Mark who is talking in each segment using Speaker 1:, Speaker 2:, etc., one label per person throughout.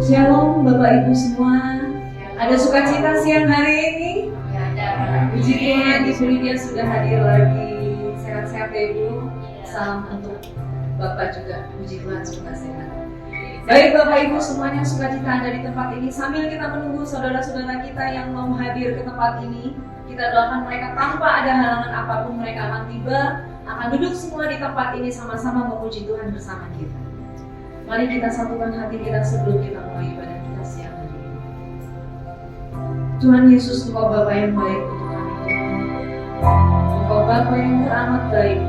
Speaker 1: Shalom Bapak Ibu semua. Ada sukacita siang hari ini? Puji Tuhan, Ibu Lydia sudah hadir lagi. Sehat-sehat ya Ibu. Salam untuk Bapak juga. Puji Tuhan, semoga sehat. Baik Bapak Ibu semuanya, sukacita ada di tempat ini. Sambil kita menunggu saudara-saudara kita yang mau hadir ke tempat ini, kita doakan mereka tanpa ada halangan apapun, mereka akan tiba, akan duduk semua di tempat ini sama-sama memuji Tuhan bersama kita. Mari kita satukan hati kita sebelum kita mulai ibadah kita siang hari ini. Tuhan Yesus, Engkau Bapa yang baik untuk kami Tuhan. Engkau Bapa yang teramat baik.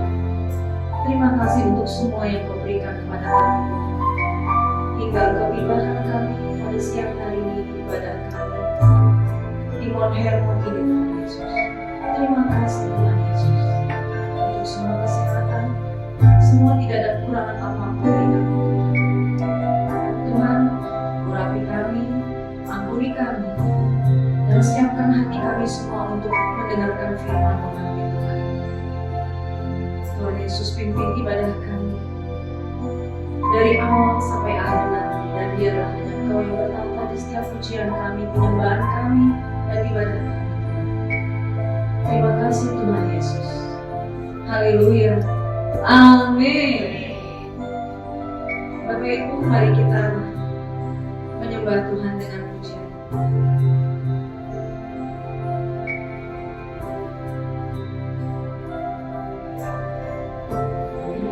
Speaker 1: Terima kasih untuk semua yang Kau berikan kepada kami. Hingga Engkau tibakan kami pada siang hari ini di ibadah kami di Mount Hermon ini Tuhan Yesus. Terima kasih Tuhan Yesus untuk semua kesehatan, semua tidak ada kekurangan apapun dari kami. Tuhan, urapi kami, ampuni kami, dan siapkan hati kami semua untuk mendengarkan firman-Mu nanti Tuhan. Tuhan Yesus pimpin ibadah kami dari awal sampai akhir nanti, dan biarlah hanya Engkau yang bertata di setiap pujian kami, penyembahan kami, dan ibadah kami. Terima kasih Tuhan Yesus. Haleluya. Amin. Bapak Ibu, mari kita menyembah Tuhan dengan pujian.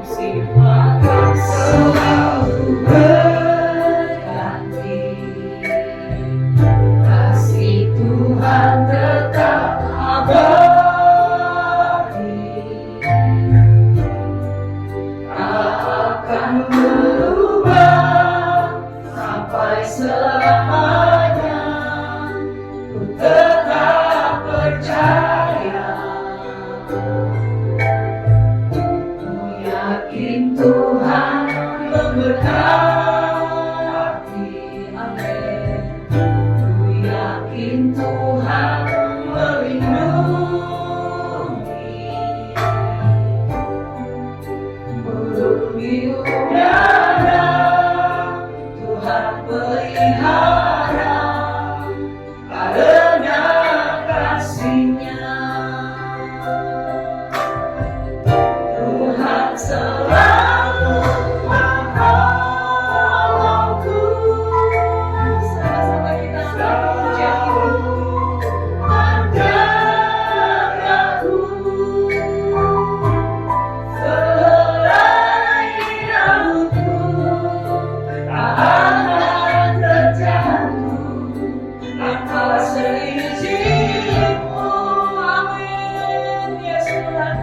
Speaker 1: Sifatkan selalu berganti, kasih Tuhan tetap abadi, tak akan berubah sampai selamanya. Ku tetap percaya, ku yakin Tuhan memberkati. Amin. Ku yakin Tuhan melindungi, burung di udara Tuhan pelihara karena kasih-Nya. Tuhan selalu menolongku. Sama-sama kita menjadi menjagaku, selai rambutku tak akan terjatuh tanpa seizin-Mu. Amin. Yesus Tuhan,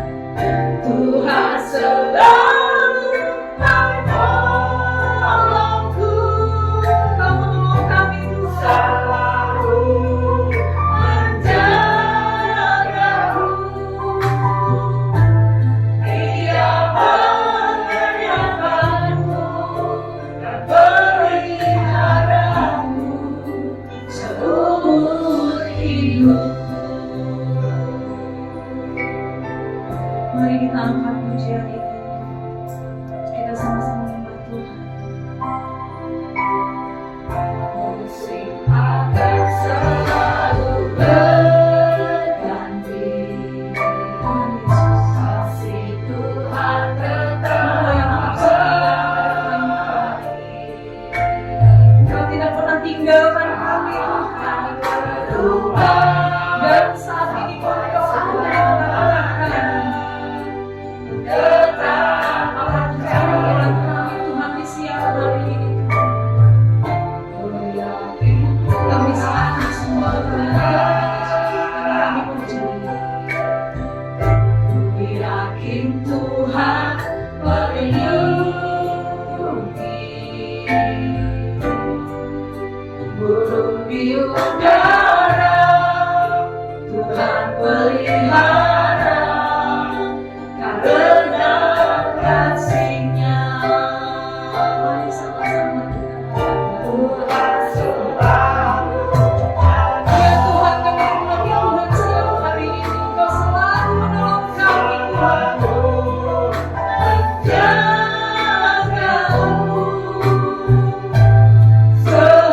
Speaker 1: Tuhan selalu menolongku. Kau menolong kami Tuhan, selalu menjagaku. Dia menyertakanku dan peliharamu seumur hidup. Mari kita angkat pujian ini. Kita sama-sama menyembah Tuhan. Musik akan selalu berganti. Tuhan Yesus, kasih Tuhan tetap abadi. Kau tidak pernah tinggalkan kami, kami berubah, dan saat ini pun Kau ada. Tetap percaya kami Tuhan di siang hari ini. Kami serahkan semua kepada kami percaya. Kami yakin Tuhan melindungi, burung di udara Tuhan pelihara karena kasih-Nya. Mari sama-sama Tuhan selalu. Ya Tuhan, kami menanti Tuhan siang hari ini. Engkau selalu menolong kami Tuhan. Menjagaku, selalu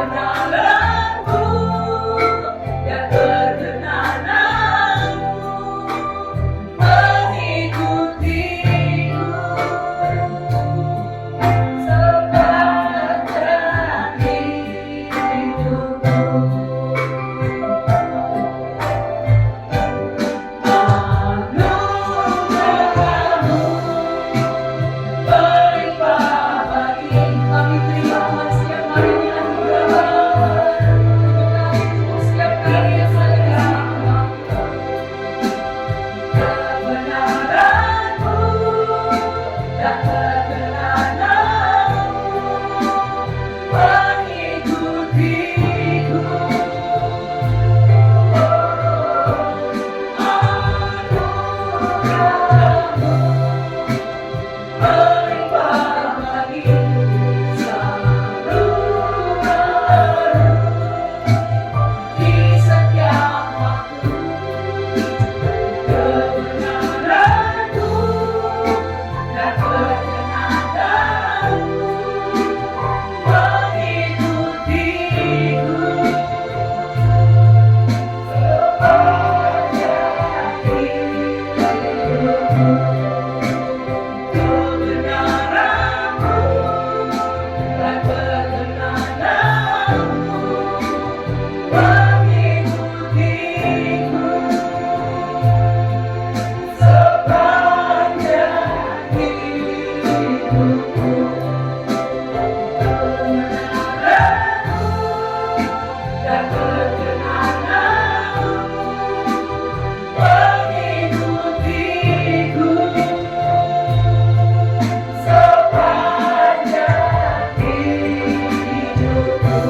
Speaker 2: Kebenaranmu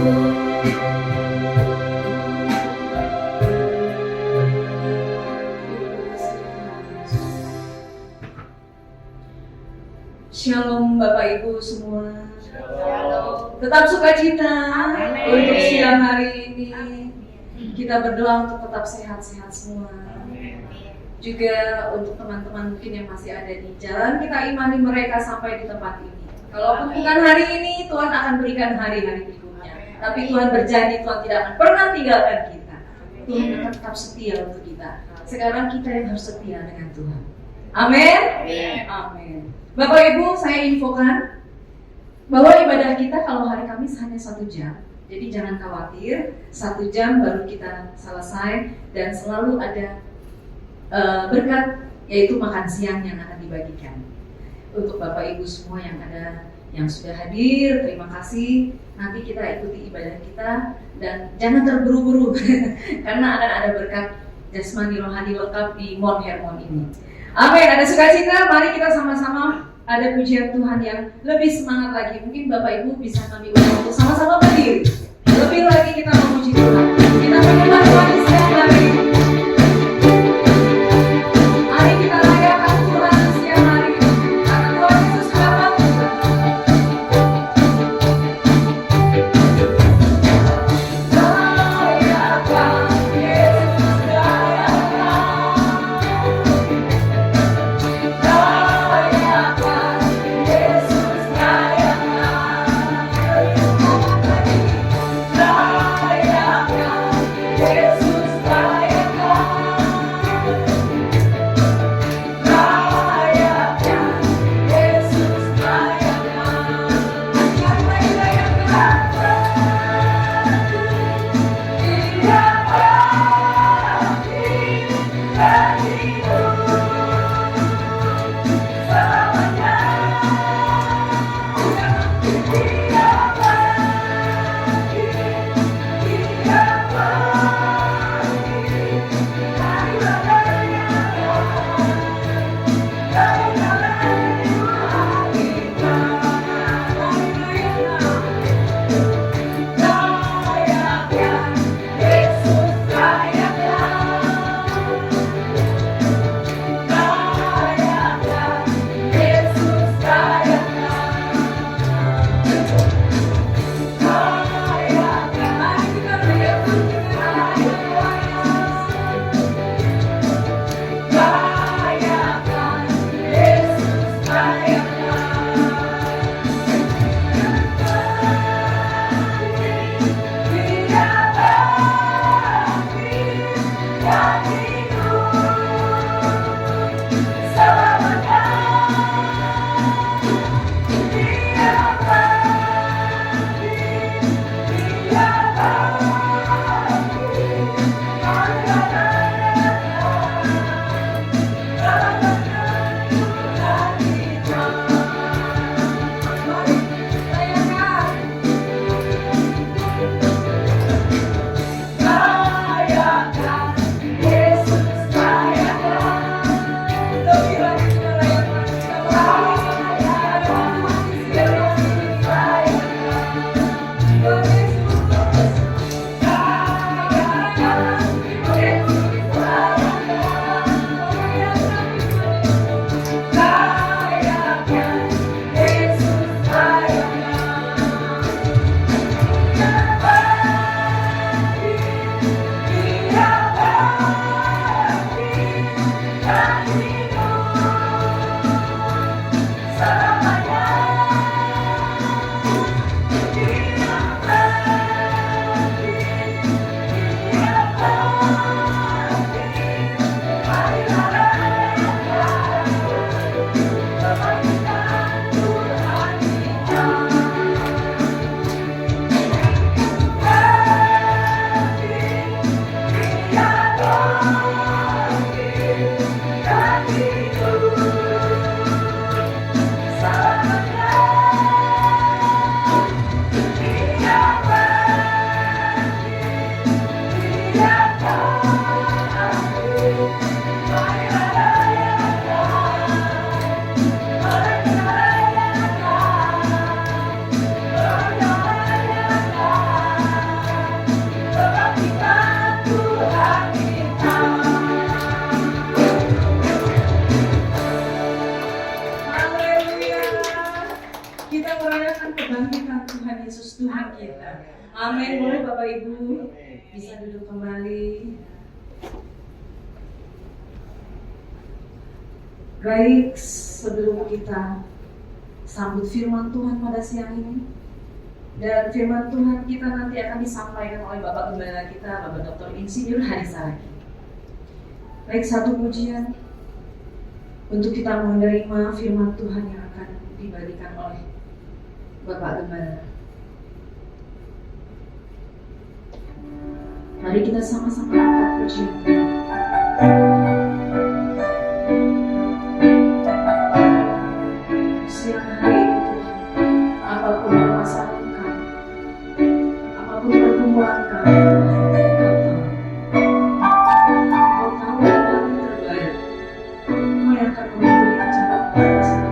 Speaker 1: Shalom Bapak Ibu semua.
Speaker 2: Shalom.
Speaker 1: Tetap sukacita
Speaker 2: Amin.
Speaker 1: untuk siang hari ini. Kita berdoa untuk tetap sehat-sehat semua.
Speaker 2: Amin.
Speaker 1: Juga untuk teman-teman mungkin yang masih ada di jalan, kita imani mereka sampai di tempat ini. Kalaupun bukan hari ini, Tuhan akan berikan hari-hari berikutnya. Tapi Tuhan berjanji Tuhan tidak akan pernah tinggalkan kita. Tuhan akan tetap setia untuk kita. Sekarang kita yang harus setia dengan Tuhan. Amin. Amin. Bapak Ibu, saya infokan bahwa ibadah kita kalau hari Kamis hanya 1 jam. Jadi jangan khawatir, 1 jam baru kita selesai dan selalu ada berkat, yaitu makan siang yang akan dibagikan. Untuk Bapak Ibu semua yang ada, yang sudah hadir, terima kasih. Nanti kita ikuti ibadah kita dan jangan terburu-buru karena akan ada berkat jasmani rohani lengkap di Mount Hermon ini. Amin. Ada sukacita, mari kita sama-sama ada pujian Tuhan yang lebih semangat lagi. Mungkin Bapak Ibu bisa kami undang untuk sama-sama berdiri. Lebih lagi kita memuji Tuhan. Kita menyembah Tuhan di siang hari ini. Mari kita layakan Tuhan di siang hari ini. Karena Tuhan Yesus sudah bangun. Layakan Yesus layakan. Layakan Yesus layakan. kita. Amin. Boleh Bapak Ibu bisa duduk kembali. Baik, sebelum kita sambut firman Tuhan pada siang ini, dan firman Tuhan kita nanti akan disampaikan oleh Bapak Gembala kita, Bapak Dr. Insinyur Hadi Saragi. Baik, satu pujian untuk kita menerima firman Tuhan yang akan dibagikan oleh Bapak Gembala. Mari kita sama-sama angkat pujian. Siang hari ini Tuhan, apapun permasalahan kami, apapun pergumulan kami, Kau tahu yang paling terbaik. Kau yang akan memberi jalan bagi kami.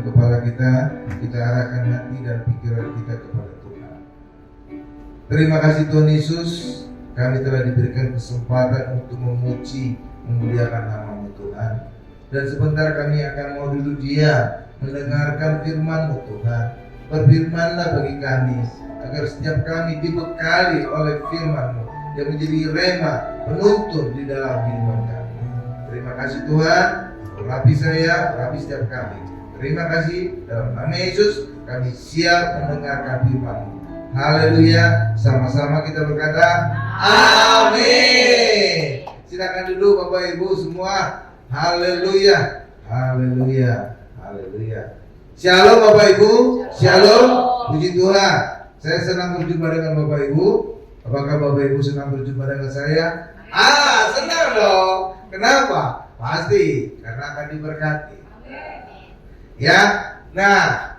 Speaker 3: kepala kita arahkan hati dan pikiran kita kepada Tuhan. Terima kasih Tuhan Yesus, kami telah diberikan kesempatan untuk memuji, memuliakan nama-Mu Tuhan. Dan sebentar kami akan mau duduk diam, mendengarkan firman-Mu Tuhan. Berfirmanlah bagi kami, agar setiap kami dibekali oleh firman-Mu yang menjadi rema, penuntun di dalam kehidupan kami. Terima kasih Tuhan, urapi saya, urapi setiap kami. Terima kasih, dalam nama Yesus kami siap mendengarkan firman-Mu. Haleluya, sama-sama kita berkata amin. Silakan duduk Bapak Ibu semua. Haleluya, haleluya, haleluya. Shalom Bapak Ibu, shalom, puji Tuhan. Saya senang berjumpa dengan Bapak Ibu. Apakah Bapak Ibu senang berjumpa dengan saya? Senang dong. Kenapa? Pasti karena akan diberkati. Ya, nah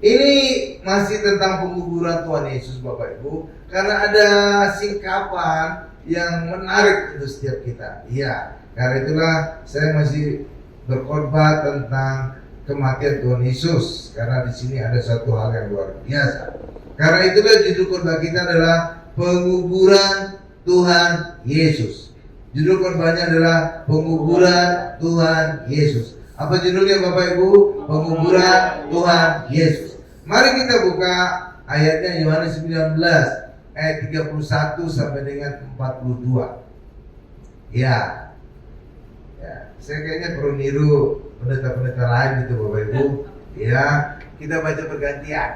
Speaker 3: ini masih tentang penguburan Tuhan Yesus Bapak Ibu. Karena ada singkapan yang menarik untuk setiap kita. Iya, karena itulah saya masih berkhotbah tentang kematian Tuhan Yesus. Karena di sini ada satu hal yang luar biasa. Karena itulah judul khotbah kita adalah penguburan Tuhan Yesus. Judul khotbahnya adalah penguburan Tuhan Yesus. Apa judulnya Bapak Ibu? Penguburan Tuhan Yesus. Mari kita buka ayatnya Yohanes 19 ayat 31 sampai dengan 42. Ya, saya kayaknya perlu niru pendeta-pendeta lain gitu Bapak Ibu. Ya, kita baca bergantian.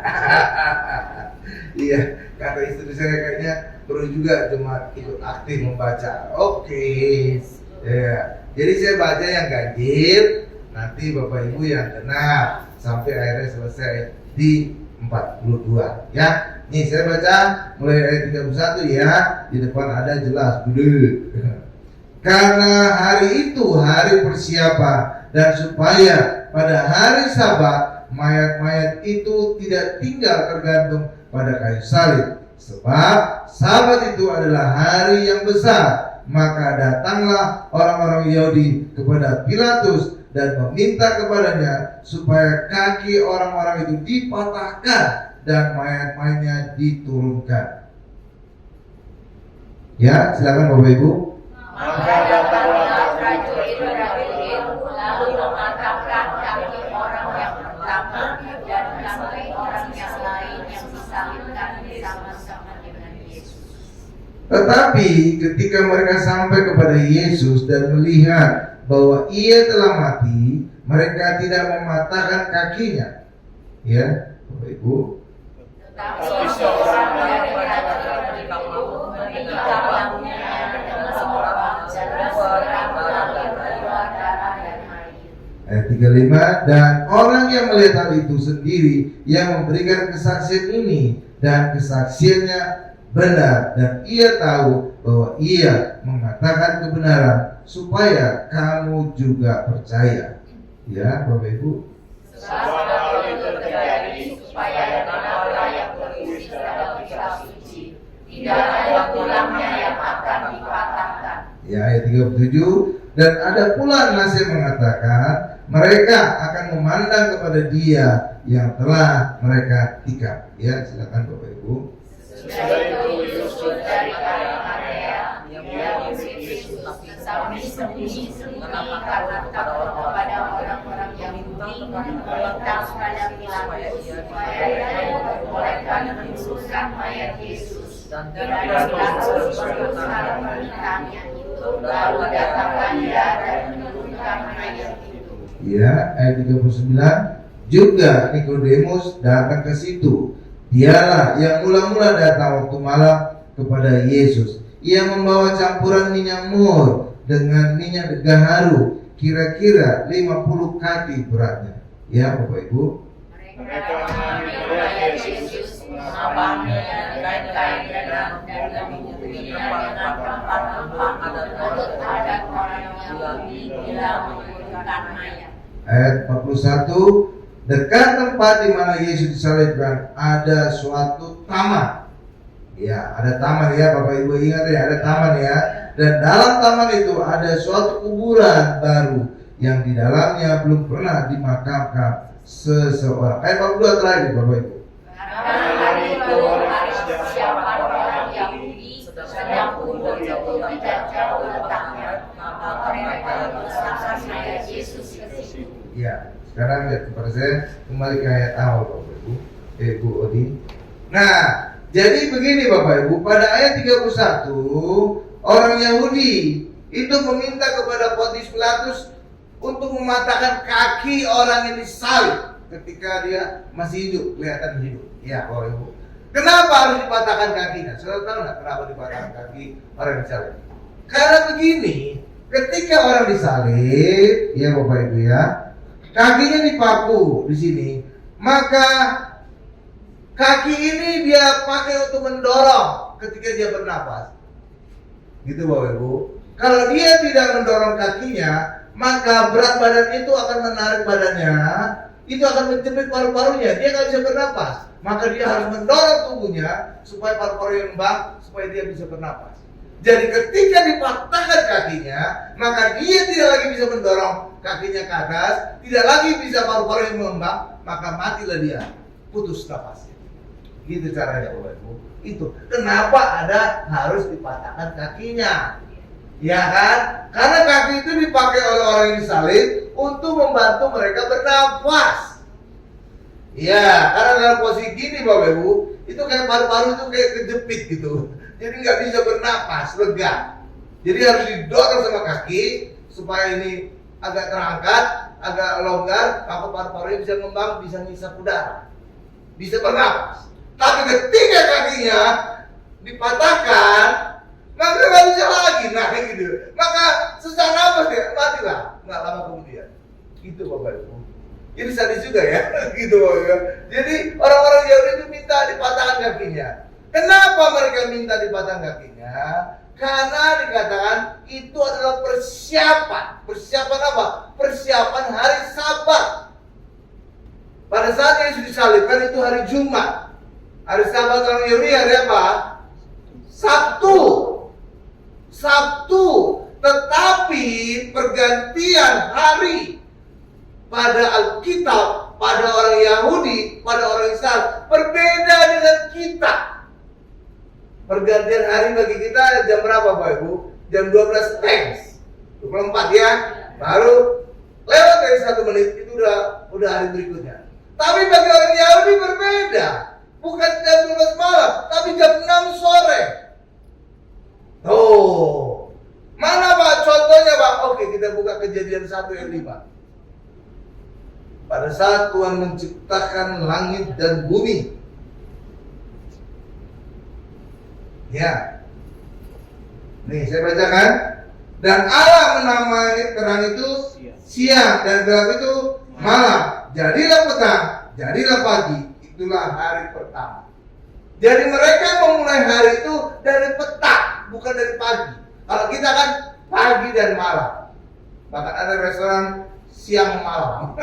Speaker 3: Iya, kata istri saya kayaknya perlu juga cuma ikut aktif membaca. Oke. Ya, jadi saya baca yang ganjil, nanti Bapak Ibu yang genap sampai akhirnya selesai di 42. Ya, nih saya baca mulai ayat 31 ya. Di depan ada jelas gede. Karena hari itu hari persiapan, dan supaya pada hari Sabat mayat-mayat itu tidak tinggal tergantung pada kayu salib. Sebab Sabat itu adalah hari yang besar. Maka datanglah orang-orang Yahudi kepada Pilatus dan meminta kepadanya supaya kaki orang-orang itu dipatahkan dan mayat-mayatnya diturunkan. Ya, silakan Bapak Ibu.
Speaker 2: Maka datanglah prajurit-prajurit itu lalu mematahkan kaki orang yang pertama dan kaki orang yang lain yang disalibkan bersama-sama dengan Yesus.
Speaker 3: Tetapi ketika mereka sampai kepada Yesus dan melihat bahwa ia telah mati, mereka tidak mematahkan kakinya. Ya, Bapak Ibu.
Speaker 2: Tetapi seorang dari prajurit itu mengikat bahunya dengan seorang dan segera mengalir keluar darah dan air.
Speaker 3: Ayat 35, dan orang yang melihat hal itu sendiri yang memberikan kesaksian ini, dan kesaksiannya benar, dan ia tahu bahwa ia mengatakan kebenaran supaya kamu juga percaya. Ya, Bapak Ibu.
Speaker 2: Sebab hal itu terjadi supaya genaplah yang tertulis dalam kitab suci, tidak ada tulangnya yang akan dipatahkan.
Speaker 3: Ya, ayat 37, dan ada pula nas yang mengatakan mereka akan memandang kepada dia yang telah mereka tikam. Ya, silakan Bapak Ibu.
Speaker 2: Sudah itu Yusuf dari Arimatea, dia berbisnis sambil sembunyi-sembunyi karena takut kepada orang-orang Yahudi, meminta kepada Pilatus supaya dia memperbolehkan menguburkan mayat Yesus. Dan Pilatus meneruskan permintaannya itu, lalu datanglah dia dan menurunkan mayat itu.
Speaker 3: Ya, ayat 39, juga Nikodemus datang ke situ. Dialah yang mula-mula datang waktu malam kepada Yesus. Ia membawa campuran minyak mur dengan minyak gaharu, kira-kira 50 kati beratnya. Ya, Bapak Ibu.
Speaker 2: Mereka mengambil mayat Yesus, mengabangnya dengan kain-kain dan menguburnya dengan tempat-tempat menurut adat orang Yahudi bila menguburkan mayat.
Speaker 3: Ayat 41, dekat tempat di mana Yesus disalibkan ada suatu taman. Ya, ada taman ya, Bapak Ibu ingat ya, ada taman ya. Dan dalam taman itu ada suatu kuburan baru yang di dalamnya belum pernah dimakamkan seseorang. Ayat 42 terakhir Bapak Ibu.
Speaker 2: Karena hari itu hari persiapan orang Yahudi sedang kumpul itu tidak jauh letaknya, maka mereka bersama saya Yesus ke situ.
Speaker 3: Ya, sekarang lihat kepada saya kembali ke ayat awal Bapak Ibu, Ibu Odi. Nah, jadi begini Bapak Ibu, pada ayat 31 orang Yahudi itu meminta kepada Pontius Pilatus untuk mematahkan kaki orang yang disalib ketika dia masih hidup, kelihatan hidup. Ya, Bapak Ibu. Kenapa harus dipatahkan kakinya? Saudara tahu nggak kenapa dipatahkan kaki orang yang disalib? Karena begini, ketika orang disalib, ya Bapak Ibu ya, kakinya dipaku di sini, maka kaki ini dia pakai untuk mendorong ketika dia bernapas. Gitu Bapak Ibu. Kalau dia tidak mendorong kakinya, maka berat badan itu akan menarik badannya, itu akan menjepit paru-parunya, dia nggak bisa bernapas. Maka dia harus mendorong tubuhnya supaya paru-parunya lembab, supaya dia bisa bernapas. Jadi ketika dipatahkan kakinya, maka dia tidak lagi bisa mendorong kakinya ke atas, tidak lagi bisa paru-parunya mengembang, maka matilah dia, putus napasnya. Gitu caranya Bapak Ibu. Itu kenapa ada harus dipatahkan kakinya. Ya kan? Karena kaki itu dipakai oleh orang yang disalib untuk membantu mereka bernafas. Ya, karena dalam posisi gini Bapak Ibu, itu kayak paru-paru itu kayak kejepit gitu. Jadi nggak bisa bernapas, lega. Jadi harus didorong sama kaki supaya ini agak terangkat, agak longgar, maka paru-parunya bisa ngembang, bisa ngisap udara, bisa bernapas. Tapi ketika kakinya dipatahkan, maka nggak bisa lagi, nah gitu. Maka susah nafas dia, matilah, nggak lama kemudian. Gitu Bapak Ibu. Jadi sadis juga ya, gitu Bapak Ibu. Jadi orang-orang Yahudi itu minta dipatahkan kakinya. Kenapa mereka minta dipatahkan kakinya? Karena dikatakan itu adalah persiapan. Persiapan apa? Persiapan hari Sabat. Pada saat Yesus disalibkan itu hari Jumat. Hari Sabat orang Yahudi hari apa? Sabtu. Sabtu. Tetapi pergantian hari pada Alkitab, pada orang Yahudi, pada orang Israel berbeda dengan kita. Pergantian hari bagi kita jam berapa Bapak Ibu? Jam 12 teks 24 ya. Baru lewat dari 1 menit itu udah hari berikutnya. Tapi bagi orang Yahudi berbeda. Bukan jam 12 malam, tapi jam 6 sore. Oh, mana Pak contohnya Pak? Oke, kita buka Kejadian 1 ayat 5. Pada saat Tuhan menciptakan langit dan bumi. Ya. Nih saya bacakan. Dan Allah menamai terang itu siang dan gelap itu malam. Jadilah petang, jadilah pagi. Itulah hari pertama. Jadi mereka memulai hari itu dari petang, bukan dari pagi. Kalau kita kan pagi dan malam. Bahkan ada restoran siang malam.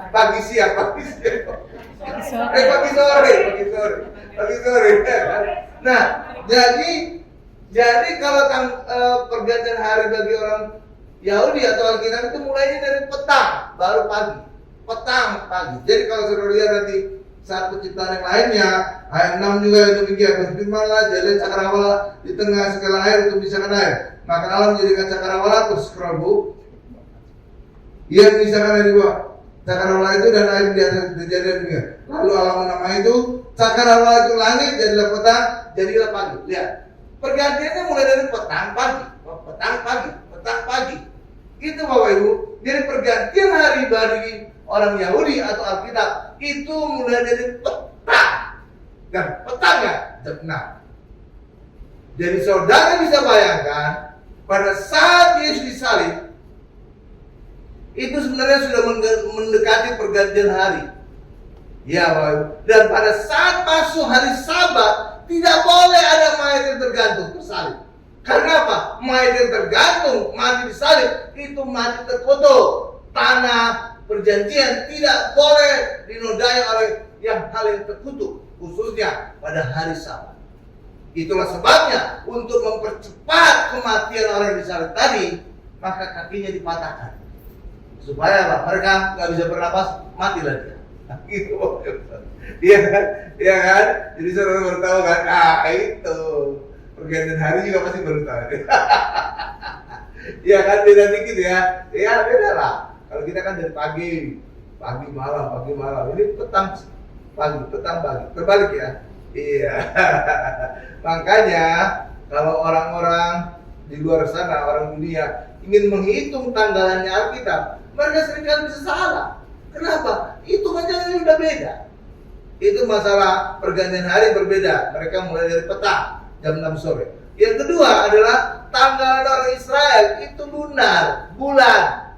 Speaker 3: Pagi siang. Pagi sore. Nah, jadi kalau pergantian hari bagi orang Yahudi atau Alkitab itu mulainya dari petang, baru pagi. Petang, pagi. Jadi kalau saudara lihat nanti saat penciptaan yang lainnya, ayat 6 juga demikian. Berfirmanlah, jadilah cakrawala di tengah segala air untuk memisahkan air. Maka Allah menjadikan cakrawala, terus scroll Bu. Ia memisahkan air di bawah cakrawala itu dan air di atas kejadian demikian. Lalu Allah menamai itu cakrawala itu langit, jadilah petang, jadilah pagi. Lihat, pergantiannya mulai dari petang pagi. Itu Bapak Ibu. Jadi pergantian hari bagi orang Yahudi atau Alkitab itu mulai dari petang. Dan petangnya jam 6. Jadi saudara bisa bayangkan pada saat Yesus disalib itu sebenarnya sudah mendekati pergantian hari. Ya Bapak Ibu. Dan pada saat masuk hari Sabat tidak boleh ada mayat yang tergantung tersalib. Karena apa? Mayat yang tergantung mati disalib itu mati terkutuk. Tanah perjanjian tidak boleh dinodai oleh hal yang terkutuk, khususnya pada hari Sabat. Itulah sebabnya untuk mempercepat kematian orang yang disalib tadi, maka kakinya dipatahkan. supaya apa? Mereka nggak bisa bernapas, matilah dia. Nah, gitu. Iya kan? Iya kan? Jadi saudara baru tahu kan? Itu pergantian hari juga pasti baru tahu. Iya kan, beda dikit ya. Ya beda lah. Kalau kita kan dari pagi malam. Ini petang pagi. Terbalik ya. Iya. Makanya kalau orang-orang di luar sana, orang dunia ingin menghitung tanggalannya Alkitab, mereka seringkali bisa salah. Kenapa? Hitungannya udah beda. Itu masalah pergantian hari berbeda. Mereka mulai dari petang jam 6 sore. Yang kedua adalah tanggalan orang Israel itu lunar, bulan.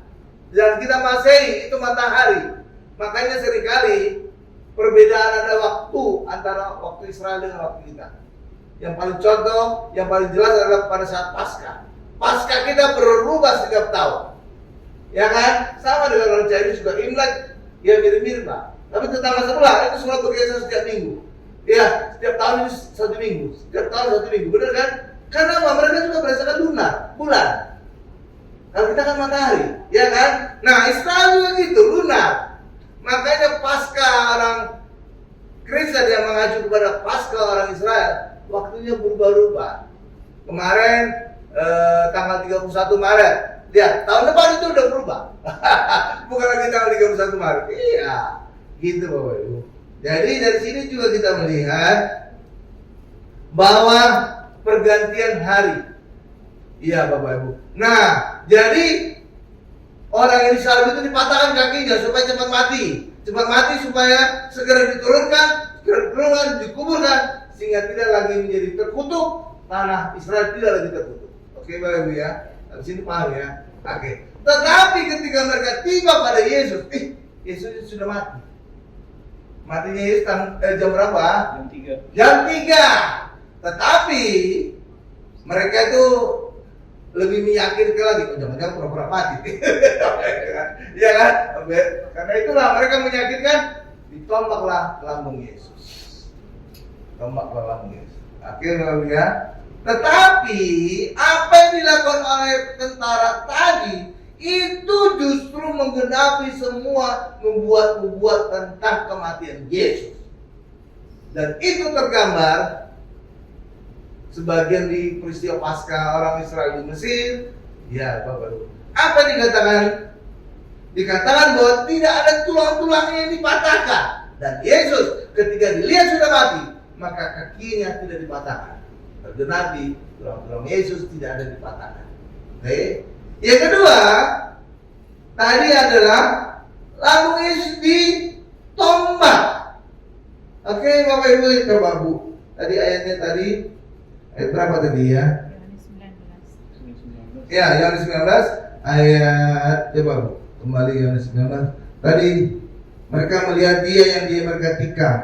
Speaker 3: Dan kita Masehi itu matahari. Makanya seringkali perbedaan ada waktu antara waktu Israel dengan waktu kita. Yang paling contoh, yang paling jelas adalah pada saat Paskah. Paskah kita berubah setiap tahun. Ya kan? Sama dengan orang Chinese juga Imlek, ya mirip-mirip lah. Tapi tetangga sebelah itu semua bergeser setiap minggu. Ya, setiap tahun itu satu minggu. Setiap tahun satu minggu, benar kan? Karena apa? Mereka juga berdasarkan lunar, bulan. Kalau kita kan matahari, ya kan? Nah, Israel juga gitu, lunar. Makanya Paskah orang Kristen yang mengacu kepada Paskah orang Israel, waktunya berubah-ubah. Kemarin tanggal 31 Maret. Ya, tahun depan itu udah berubah. Bukan lagi tanggal 31 Maret. Iya, gitu Bapak Ibu. Jadi dari sini juga kita melihat bahwa pergantian hari. Iya Bapak Ibu. Nah, jadi orang yang disalib itu dipatahkan kakinya supaya cepat mati. Cepat mati supaya segera diturunkan, dikuburkan, sehingga tidak lagi menjadi terkutuk. Tanah Israel tidak lagi terkutuk. Oke Bapak Ibu ya. Di sini paham ya. Oke. Tetapi ketika mereka tiba pada Yesus, Yesus sudah mati. Matinya Yesus jam berapa? Jam 3. Tetapi mereka itu lebih meyakinkan lagi, jangan-jangan pura-pura mati. Iya kan? Karena itulah mereka meyakinkan, ditombaklah lambung Yesus. Tombaklah lambung Yesus. Akhirnya ya. Tetapi apa yang dilakukan oleh tentara tadi itu justru menggenapi semua membuat tentang kematian Yesus. Dan itu tergambar sebagian di peristiwa Paskah orang Israel di Mesir. Ya Bapak Ibu. Apa dikatakan? Dikatakan bahwa tidak ada tulang-tulangnya yang dipatahkan. Dan Yesus ketika dilihat sudah mati, maka kakinya tidak dipatahkan. Tergenapi tulang-tulang Yesus tidak ada dipatahkan. Oke. Yang kedua, tadi adalah lambung Yesus ditombak. Oke, Bapak Ibu, coba Bu. Tadi ayatnya tadi ayat berapa tadi ya? Ya, Yohanes 19 ayat coba Bu. Kembali Yohanes 19. Tadi mereka melihat dia yang mereka tikam.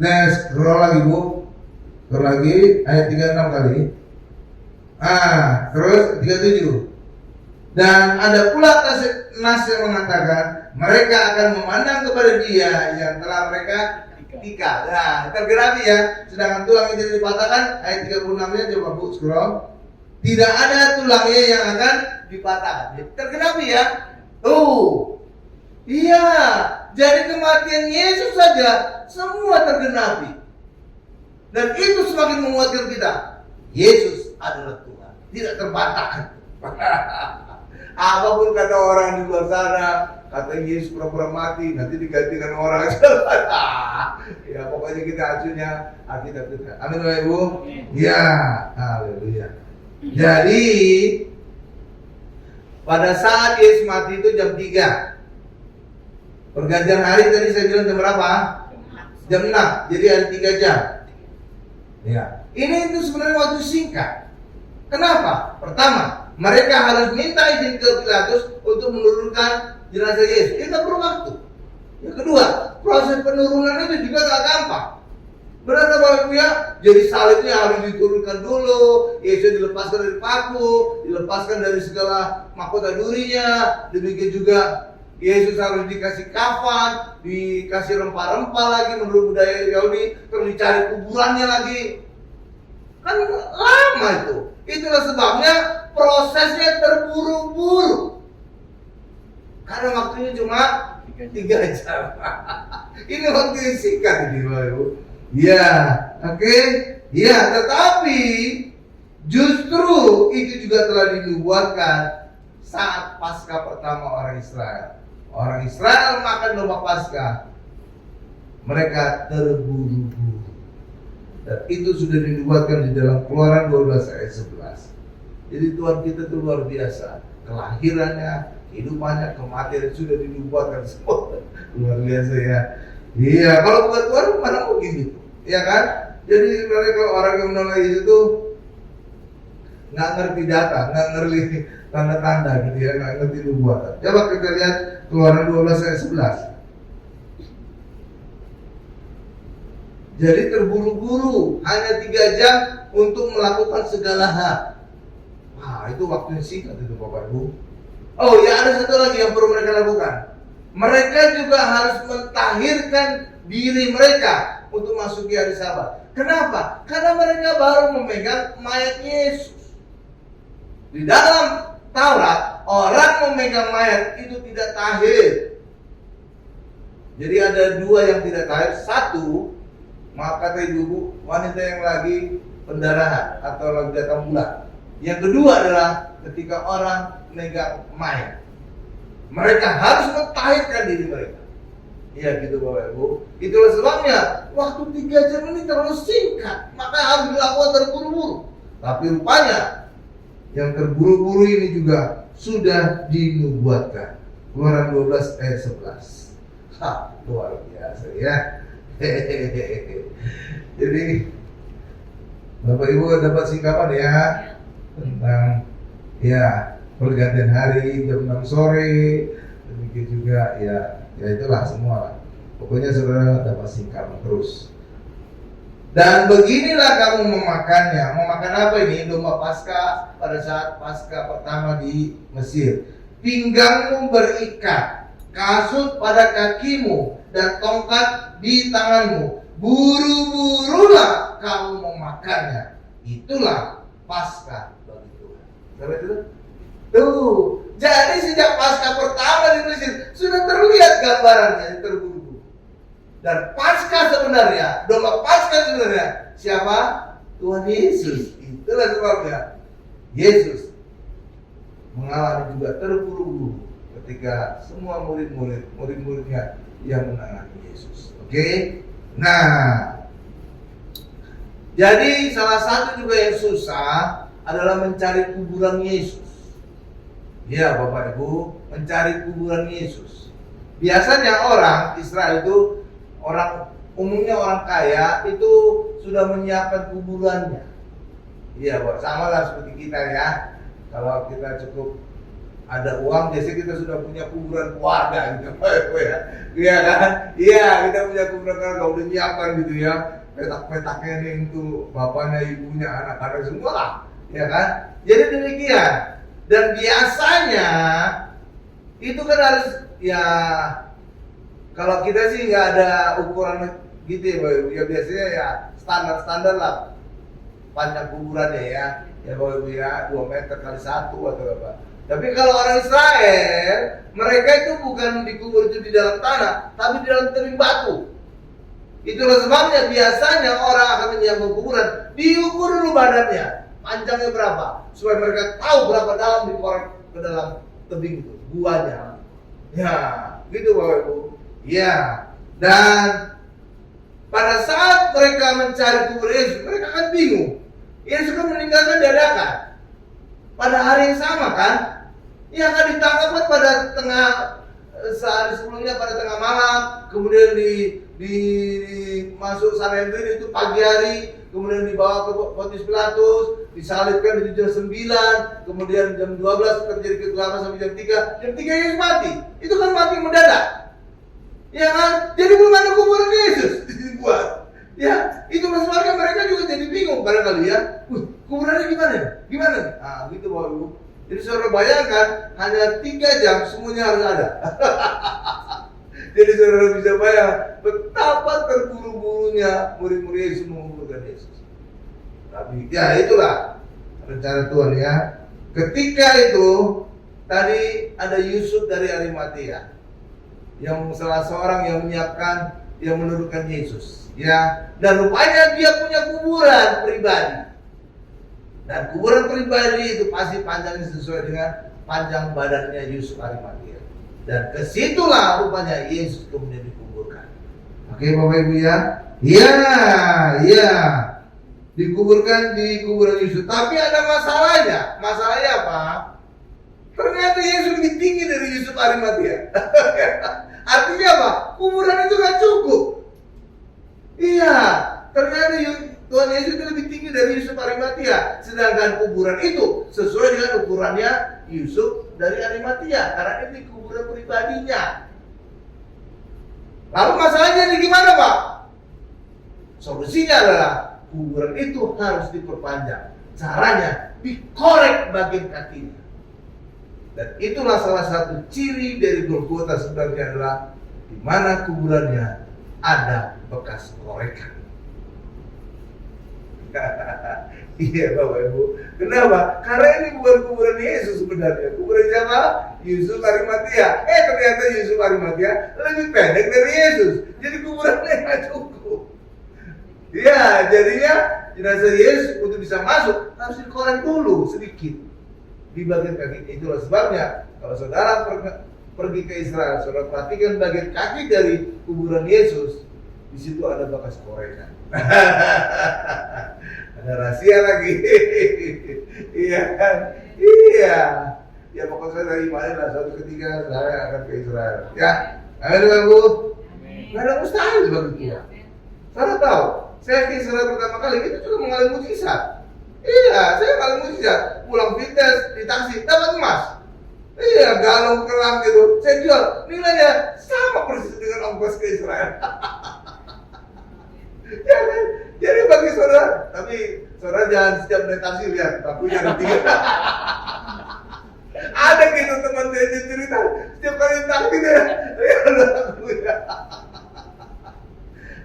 Speaker 3: Nah, scroll lagi Bu. Scroll lagi ayat 36 kali. Terus 37. Dan ada pula nas yang mengatakan mereka akan memandang kepada dia yang telah mereka tikam. Nah, tergenapi ya. Sedangkan tulang yang tidak dipatahkan, ayat 36-nya coba Bu scroll. Tidak ada tulangnya yang akan dipatahkan. Tergenapi ya. Iya. Jadi kematian Yesus saja semua tergenapi. Dan itu semakin menguatkan kita. Yesus adalah Tuhan, tidak terbantahkan. Apapun kata orang di luar sana, kata Yesus pura-pura mati, nanti digantikan orang. Ya pokoknya kita acunya Alkitab kita. Amin Bapak Ibu. Ya, haleluya. Jadi pada saat Yesus mati itu jam 3. Pergantian hari tadi saya bilang jam berapa? Jam 6. Jadi ada 3 jam. Ya. Ini itu sebenarnya waktu singkat. Kenapa? Pertama, mereka harus minta izin ke Pilatus untuk menurunkan jenazah Yesus. Itu perlu waktu. Yang kedua, proses penurunan itu juga gak gampang. Benar Bapak Ibu ya? Jadi salibnya harus diturunkan dulu, Yesus dilepaskan dari paku, dilepaskan dari segala mahkota durinya. Demikian juga Yesus harus dikasih kafan, dikasih rempah-rempah lagi menurut budaya Yahudi, terus dicari kuburannya lagi. Kan lama itu. Itulah sebabnya prosesnya terburu-buru. Karena waktunya cuma 3 jam. Ini waktu yang singkat ini Bapak Ibu. Ya, oke. Ya, tetapi justru itu juga telah dinubuatkan saat Paskah pertama orang Israel. Orang Israel makan domba Paskah. Mereka terburu-buru. Dan itu sudah dinubuatkan di dalam Keluaran 12 ayat 11. Jadi Tuhan kita itu luar biasa. Kelahirannya, kehidupannya, kematian sudah dinubuatkan semua. Luar biasa ya. Iya, kalau bukan Tuhan mana mungkin gitu. Iya kan? Jadi sebenarnya kalau orang yang menolak Yesus itu nggak ngerti data, nggak ngerti tanda-tanda gitu ya, nggak ngerti nubuatan. Coba kita lihat Keluaran 12 ayat 11. Jadi terburu-buru, hanya 3 jam untuk melakukan segala hal. Wah, itu waktu yang singkat itu Bapak Ibu. Oh ya, ada satu lagi yang perlu mereka lakukan. Mereka juga harus mentahirkan diri mereka untuk masuki hari Sabat. Kenapa? Karena mereka baru memegang mayat Yesus. Di dalam Taurat, orang memegang mayat itu tidak tahir. Jadi ada 2 yang tidak tahir. Satu, maaf kata ibu, wanita yang lagi pendarahan atau lagi datang bulan. Yang kedua adalah ketika orang memegang mayat. Mereka harus mentahirkan diri mereka. Iya gitu Bapak Ibu. Itulah sebabnya waktu 3 jam ini terlalu singkat. Maka harus dilakukan terburu-buru. Tapi rupanya yang terburu-buru ini juga sudah dinubuatkan. Keluaran 12 ayat 11. Luar biasa ya. Jadi Bapak Ibu dapat singkapan ya tentang ya pergantian hari jam 6 sore, demikian juga ya itulah semua lah. Pokoknya saudara dapat singkapan terus. Dan beginilah kamu memakannya. Memakan apa ini? Domba Paskah pada saat Paskah pertama di Mesir. Pinggangmu berikat, kasut pada kakimu, dan tongkat di tanganmu. Buru-burulah kamu memakannya. Itulah Paskah bagi Tuhan. Sampai itu? Tuh, jadi sejak Paskah pertama di Mesir sudah terlihat gambarannya terburu-buru. Dan Paskah sebenarnya, domba Paskah sebenarnya siapa? Tuhan Yesus. Itulah sebabnya Yesus mengalami juga terburu-buru ketika semua murid-muridnya yang menangani Yesus. Oke? Nah, jadi salah satu juga yang susah adalah mencari kuburan Yesus. Ya Bapak Ibu, mencari kuburan Yesus. Biasanya orang Israel itu, umumnya orang kaya itu sudah menyiapkan kuburannya. Iya Pak, sama lah seperti kita ya. Kalau kita cukup ada uang, biasanya kita sudah punya kuburan keluarga gitu Pak Ibu ya. Iya kan? Iya, kita punya kuburan keluarga, udah nyiapkan gitu ya. Petak-petaknya nih untuk bapaknya, ibunya, anak-anak semua lah. Ya kan? Jadi demikian. Dan biasanya itu kan harus ya, kalau kita sih nggak ada ukuran gitu ya Bapak Ibu. Ya biasanya ya standar lah panjang kuburannya ya Bapak Ibu ya 2 meter kali 1 atau apa. Tapi kalau orang Israel, mereka itu bukan dikubur itu di dalam tanah, tapi di dalam tebing batu. Itulah sebabnya biasanya orang akan menyiapkan kuburan, diukur dulu badannya, panjangnya berapa, supaya mereka tahu berapa dalam dikorek ke dalam tebing itu, guanya. Ya, gitu Bapak Ibu. Ya, dan pada saat mereka mencari kubur Yesus, mereka akan bingung. Yesus kan meninggalkan dadakan. Pada hari yang sama kan, ia akan ditangkap pada tengah sehari sebelumnya pada tengah malam, kemudian masuk Sanhedrin itu pagi hari, kemudian dibawa ke Pontius Pilatus, disalibkan di jam 9, kemudian jam 12 terjadi kegelapan sampai jam 3 Yesus mati. Itu kan mati mendadak. Ya kan? Jadi belum ada kuburan Yesus dibuat. Ya, itu sebabnya mereka juga jadi bingung barangkali ya. Kuburannya gimana? Gimana? Ah, gitu Bapak Ibu. Jadi saudara bayangkan hanya 3 jam semuanya harus ada. Jadi saudara bisa bayang betapa terburu-burunya murid-murid Yesus menguburkan Yesus. Tapi ya itulah rencana Tuhan ya. Ketika itu tadi ada Yusuf dari Arimatea, yang salah seorang yang menyiapkan, yang menurunkan Yesus, ya. Dan rupanya dia punya kuburan pribadi. Dan kuburan pribadi itu pasti panjangnya sesuai dengan panjang badannya Yusuf Arimatea. Dan kesitulah rupanya Yesus kemudian dikuburkan. Oke Bapak Ibu ya, ya, dikuburkan di kuburan Yusuf. Tapi ada masalahnya. Masalahnya apa? Ternyata Yesus lebih tinggi dari Yusuf Arimatea. Artinya apa? Kuburan itu gak cukup. Iya, ternyata Tuhan Yesus itu lebih tinggi dari Yusuf Arimatea. Sedangkan kuburan itu sesuai dengan ukurannya Yusuf dari Arimatea, karena ini kuburan pribadinya. Lalu masalahnya gimana Pak? Solusinya adalah kuburan itu harus diperpanjang. Caranya dikorek bagian kakinya. Dan itulah salah satu ciri dari Golgota sebenarnya adalah di mana kuburannya ada bekas korekan. Iya Bapak Ibu. Kenapa? Karena ini bukan kuburan Yesus sebenarnya. Kuburan siapa? Yusuf Arimatea. Ternyata Yusuf Arimatea lebih pendek dari Yesus. Jadi kuburannya nggak cukup. Ya, jadinya jenazah Yesus untuk bisa masuk harus dikorek dulu sedikit di bagian kaki. Itulah sebabnya kalau saudara pergi ke Israel, saudara perhatikan bagian kaki dari kuburan Yesus, di situ ada bekas korekan. Ada rahasia lagi. Iya kan? Iya. Ya pokoknya saya dari mana lah, suatu ketika saya akan ke Israel. Ya, ayo Bu. Nggak ada mustahil begitu. Saudara tahu, saya ke Israel pertama kali itu juga mengalami mujizat. Iya, saya mengalami mujizat. Pulang fitness di taksi dapat emas. Iya, galon keram gitu. Saya jual, nilainya sama persis dengan ongkos ke Israel. Ya kan? Jadi bagi saudara, tapi saudara jangan setiap naik taksi lihat takunya ada 3. Ada gitu teman saya cerita, setiap kali taksi dia lihat takunya.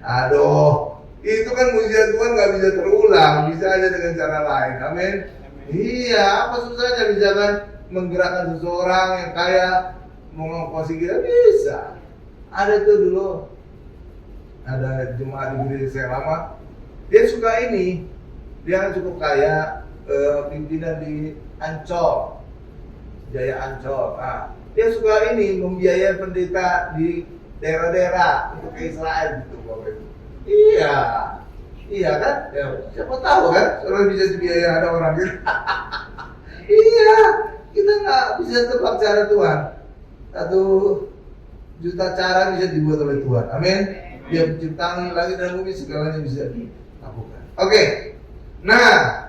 Speaker 3: Aduh, itu kan mujizat Tuhan nggak bisa terulang, bisa aja dengan cara lain. Amin. Iya, apa susahnya misalkan menggerakkan seseorang yang kaya mengongkosi kita, bisa. Ada tuh dulu, ada jemaat di gereja saya lama, dia suka ini, dia cukup kaya, pimpinan di Ancol, Jaya Ancol. Nah, dia suka ini membiayai pendeta di daerah-daerah untuk ke Israel gitu, Bapak Ibu. Iya, iya kan? Ya, siapa tahu kan, kalau bisa dibiayai ada orang gitu. Iya, kita nggak bisa tebak cara Tuhan. 1 juta cara bisa dibuat oleh Tuhan. Amin. Dia menciptakan langit dan bumi, segalanya bisa dilakukan. Oke. Nah,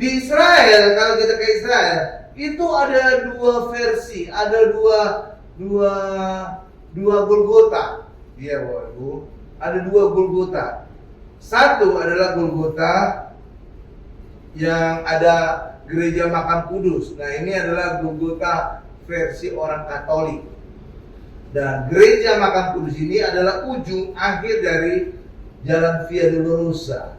Speaker 3: di Israel, kalau kita ke Israel, itu ada 2 versi, ada dua Golgota. Iya, Bapak Ibu. Ada 2 Golgota. Satu adalah Golgota yang ada gereja makam kudus. Nah, ini adalah Golgota versi orang Katolik. Dan gereja makam kudus ini adalah ujung akhir dari jalan Via Dolorosa.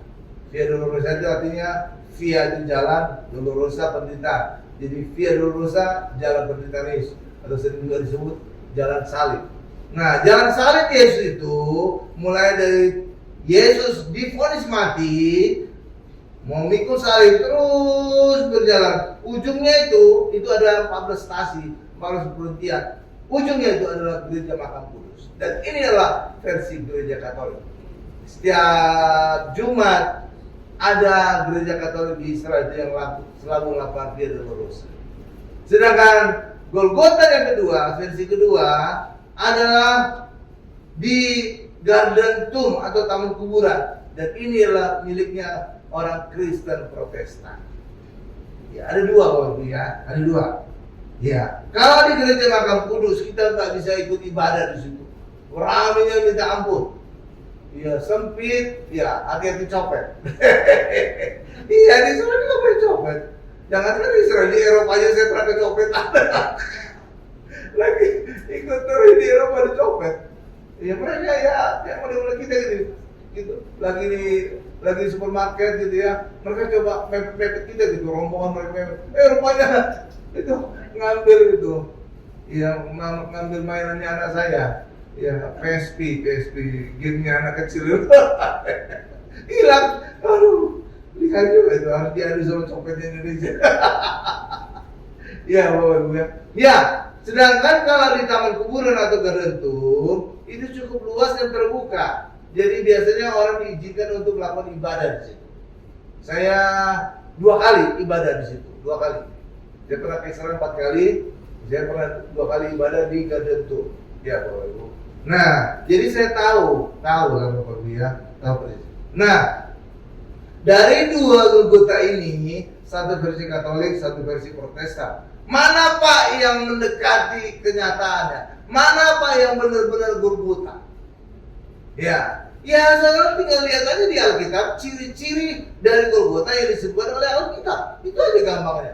Speaker 3: Via Dolorosa itu artinya Via itu jalan, Dolorosa penderitaan. Jadi Via Dolorosa jalan penderitaan Yesus, atau sering juga disebut jalan salib. Nah, jalan salib Yesus itu mulai dari Yesus divonis mati, memikul salib terus berjalan. Ujungnya itu ada 14 stasi, 14 perhentian. Ujungnya itu adalah gereja makam kudus. Dan ini adalah versi gereja Katolik. Setiap Jumat ada gereja Katolik di Israel yang selalu melakukan Via Dolorosa. Sedangkan Golgota yang kedua, versi kedua adalah di Garden Tomb atau taman kuburan. Dan ini adalah miliknya orang Kristen Protestan. Ya, ada 2 Bapak ya, ada 2. Ya, kalau di gereja makam kudus kita nggak bisa ikut ibadah di situ. Ramainya minta ampun. Ya sempit, ya hati-hati copet. Iya di sana juga boleh copet. Jangan kan di Israel, di Eropa aja saya pernah kecopet. Lagi ikut terus di Eropa dicopet. Ya mereka ya yang mulai kita gitu. Lagi di lagi di supermarket gitu ya, mereka coba mepet kita gitu, rombongan mereka mepet. Rupanya itu ngambil itu, ya ngambil mainannya anak saya, ya PSP, gamenya anak kecil itu hilang. Aduh, lihat juga itu harus diadu sama copetnya Indonesia. Ya Bapak Ibu ya. Ya, sedangkan kalau di taman kuburan atau garden tour itu cukup luas dan terbuka. Jadi biasanya orang diizinkan untuk melakukan ibadah di situ. Saya 2 kali ibadah di situ, 2 kali. Saya pernah ke Israel 4 kali, saya pernah 2 kali ibadah di garden tour. Ya Bapak Ibu. Nah, jadi saya tahu lah Bapak Ibu ya, tahu persis. Nah, dari 2 Golgota ini, satu versi Katolik, satu versi Protestan. Mana Pak yang mendekati kenyataannya? Mana Pak yang benar-benar Golgota? Ya, saudara tinggal lihat aja di Alkitab ciri-ciri dari Golgota yang disebutkan oleh Alkitab. Itu aja gampangnya.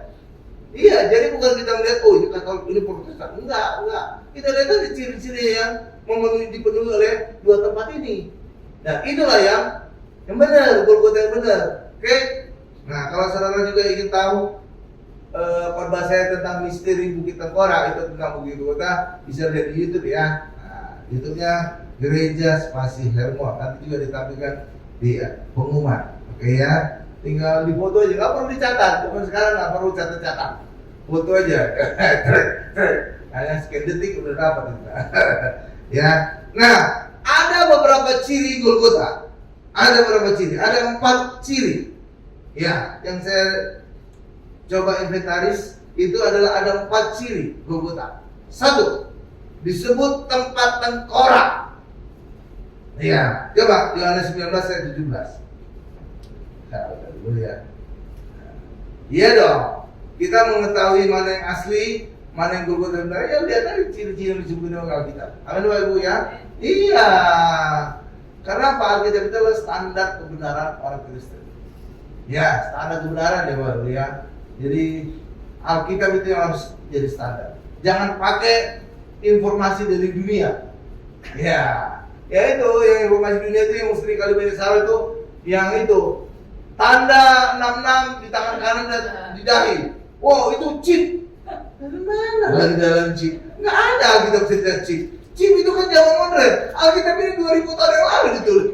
Speaker 3: Iya, jadi bukan kita melihat ini Katolik, ini Protestan. Enggak. Kita lihat aja ciri-ciri yang dipenuhi oleh 2 tempat ini. Nah, itulah yang benar, Golgota yang benar. Oke? Nah, kalau saudara juga ingin tahu khotbah saya tentang misteri Bukit Tengkorak, itu tentang Bukit Golgota, bisa lihat di YouTube ya. Nah, YouTube-nya Gereja Spasi Hermon, nanti juga ditampilkan di pengumuman. Oke ya, tinggal di foto aja, nggak perlu dicatat. Bukan sekarang nggak perlu catat, foto aja. Hanya sekian detik udah dapat itu. Ya, nah ada beberapa ciri Golgota. Ada beberapa ciri, ada 4 ciri. Ya, yang saya coba inventaris itu adalah ada 4 ciri Golgota. 1, disebut tempat tengkorak. Ya, coba Yohanes 19 ayat 17. Nah, dulu ya. Iya dong. Kita mengetahui mana yang asli, mana yang Golgota benar. Ya lihat aja ciri-ciri yang disebutkan oleh Alkitab. Amin Bapak Ibu ya. Iya. Karena Pak Alkitab itu adalah standar kebenaran orang Kristen. Ya, standar kebenaran ya Bapak Ibu ya. Jadi Alkitab itu yang harus jadi standar. Jangan pakai informasi dari dunia. Ya itu yang informasi dunia itu yang sering kali banyak salah itu, yang itu tanda 66 di tangan kanan dan di dahi. Wow, itu chip. Dari mana lagi dalam chip? Nggak ada Alkitab cerita chip. Chip itu kan zaman modern. Alkitab ini 2000 tahun yang lalu ditulis.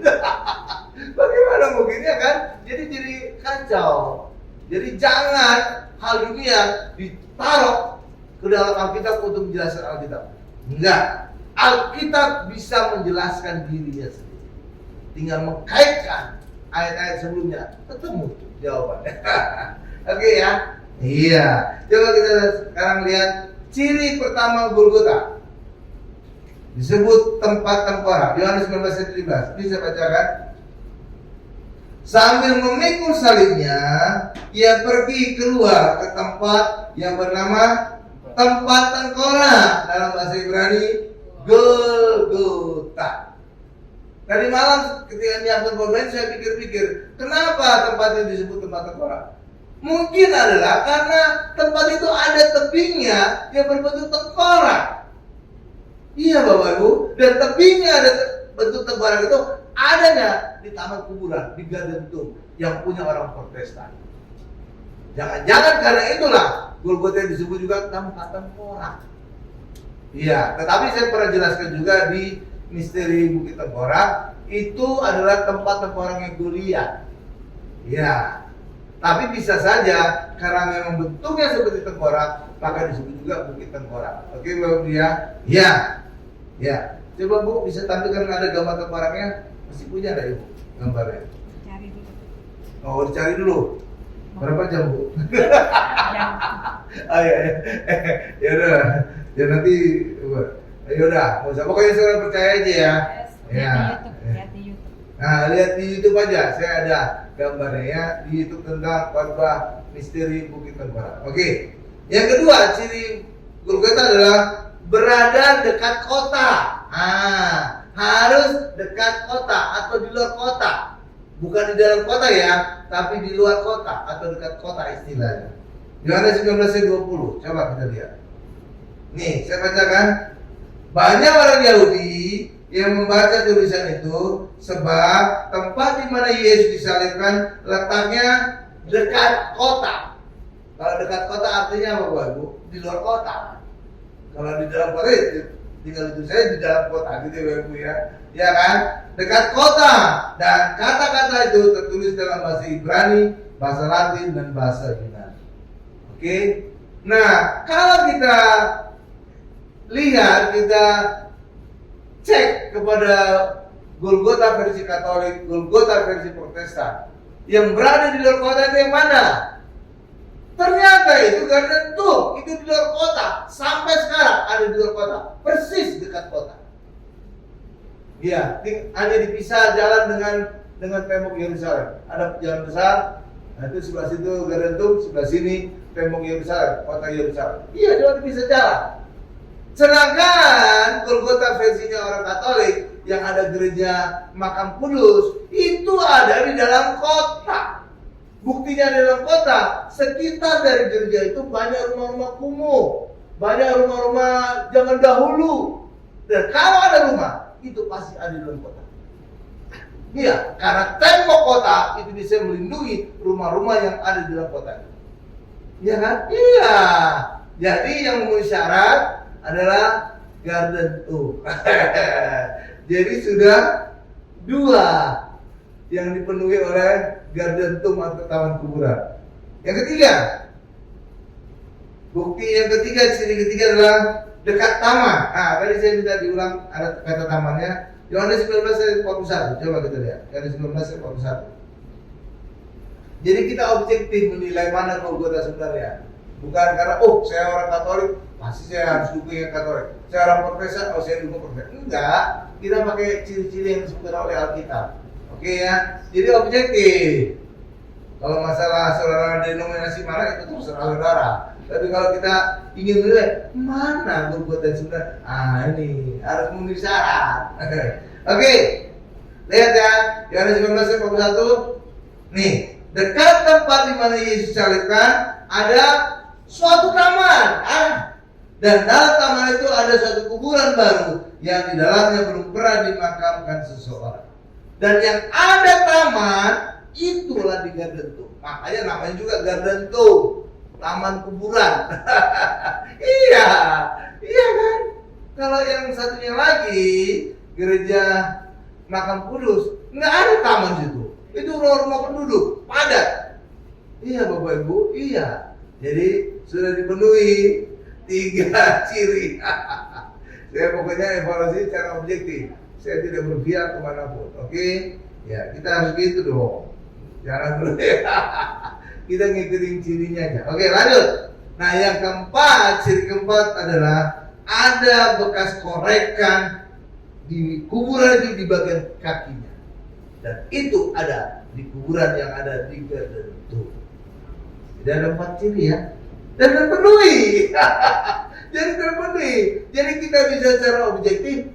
Speaker 3: Bagaimana mungkin ya kan? Jadi kacau. Jadi jangan hal dunia ditaruh ke dalam Alkitab untuk menjelaskan Alkitab. Enggak. Alkitab bisa menjelaskan dirinya sendiri. Tinggal mengkaitkan ayat-ayat sebelumnya, ketemu jawabannya. Oke ya? Iya. Coba kita sekarang lihat ciri pertama Golgota. Disebut tempat tengkorak. Yohanes 19 ayat 17. Bisa bacakan? Sambil memikul salibnya, ia pergi keluar ke tempat yang bernama tempat tengkorak, dalam bahasa Ibrani Golgota. Tadi malam ketika nyiapin pemain, saya pikir-pikir, kenapa tempat ini disebut tempat tengkorak? Mungkin adalah karena tempat itu ada tebingnya yang berbentuk tengkorak. Iya Bapak Ibu, dan tebingnya ada bentuk tengkorak itu adanya di taman kuburan, di garden tomb yang punya orang Protestan. Jangan-jangan karena itulah Golgota yang disebut juga tempat tengkorak. Iya, tetapi saya pernah jelaskan juga di misteri Bukit Tengkorak, itu adalah tempat tengkoraknya Goliat. Iya, tapi bisa saja karena memang bentuknya seperti tengkorak, maka disebut juga Bukit Tengkorak. Oke Bapak ya? Ya. Coba Bu bisa tampilkan ada gambar tengkoraknya? Masih punya ada Ibu gambarnya?
Speaker 4: Cari dulu.
Speaker 3: Oh, dicari dulu. Berapa jam Bu? Ya udah. Ya nanti, ya udah, nggak usah. Pokoknya saya percaya aja ya.
Speaker 4: Lihat di YouTube.
Speaker 3: Nah, lihat di YouTube aja. Saya ada gambarnya ya di YouTube tentang khotbah misteri Bukit Tengkorak. Oke. Yang kedua, ciri Golgota adalah berada dekat kota. Harus dekat kota atau di luar kota. Bukan di dalam kota ya, tapi di luar kota atau dekat kota istilahnya. Yohanes 19 ayat 20. Coba kita lihat. Nih, saya bacakan. Banyak orang Yahudi yang membaca tulisan itu, sebab tempat di mana Yesus disalibkan letaknya dekat kota. Kalau dekat kota artinya apa Bapak Ibu? Di luar kota. Kalau di dalam kota tinggal itu saya di dalam kota gitu ya Bapak Ibu ya. Ya kan? Dekat kota. Dan kata-kata itu tertulis dalam bahasa Ibrani, bahasa Latin dan bahasa Yunani. Oke? Nah, kalau kita lihat, kita cek kepada Golgota versi Katolik, Golgota versi Protestan, yang berada di luar kota itu yang mana? Ternyata itu Garden Tour, itu di luar kota. Sampai sekarang ada di luar kota, persis dekat kota. Ya, hanya dipisah jalan dengan tembok Yerusalem. Ada jalan besar, nah itu sebelah situ Garden Tour, sebelah sini tembok Yerusalem, kota Yerusalem. Iya, cuma dipisah jalan. Sedangkan Golgota versinya orang Katolik yang ada gereja Makam Kudus itu ada di dalam kota. Buktinya di dalam kota, sekitar dari gereja itu banyak rumah-rumah kumuh, banyak rumah-rumah zaman dahulu. Dan kalau ada rumah, itu pasti ada di dalam kota. Iya, karena tembok kota itu bisa melindungi rumah-rumah yang ada di dalam kota. Iya kan? Iya. Jadi yang memenuhi syarat adalah Garden Tour. Jadi sudah 2 yang dipenuhi oleh Garden Tour atau taman kuburan. Yang ketiga, bukti yang ketiga, ciri ketiga adalah dekat taman. Nah, tadi saya minta diulang ada kata tamannya. Yohanes 19 ayat 41. Coba kita lihat. Yohanes 19 ayat 41. Jadi kita objektif menilai mana Golgota sebenarnya. Bukan karena saya orang Katolik, pasti saya harus dukung yang Katolik. Saya orang Protestan, saya dukung Protestan. Enggak, kita pakai ciri-ciri yang disebutkan oleh Alkitab. Oke ya, jadi objektif. Kalau masalah saudara denominasi mana itu terserah saudara. Tapi kalau kita ingin menilai mana Golgota sebenarnya, ini harus memenuhi syarat. Oke, lihat ya, Yohanes 19 ayat 41. Nih, dekat tempat di mana Yesus disalibkan ada suatu taman, dan dalam taman itu ada suatu kuburan baru yang di dalamnya belum pernah dimakamkan seseorang. Dan yang ada taman itulah di Garden Tour. Makanya namanya juga Garden Tour, taman kuburan. Iya kan? Kalau yang satunya lagi gereja Makam Kudus, nggak ada taman situ. Itu rumah penduduk padat. Iya Bapak Ibu, iya. Jadi sudah dipenuhi 3 ciri. Saya pokoknya evaluasi secara objektif. Saya tidak berpihak kemanapun. Oke? Ya, kita harus gitu dong. Jangan dulu ya. Kita ngikutin cirinya aja. Oke, lanjut. Nah, yang keempat, ciri keempat adalah ada bekas korekan di kuburan itu di bagian kakinya. Dan itu ada di kuburan yang ada di Garden Tour. Jadi ada 4 ciri ya. Dan terpenuhi. Jadi terpenuhi. Jadi kita bisa secara objektif,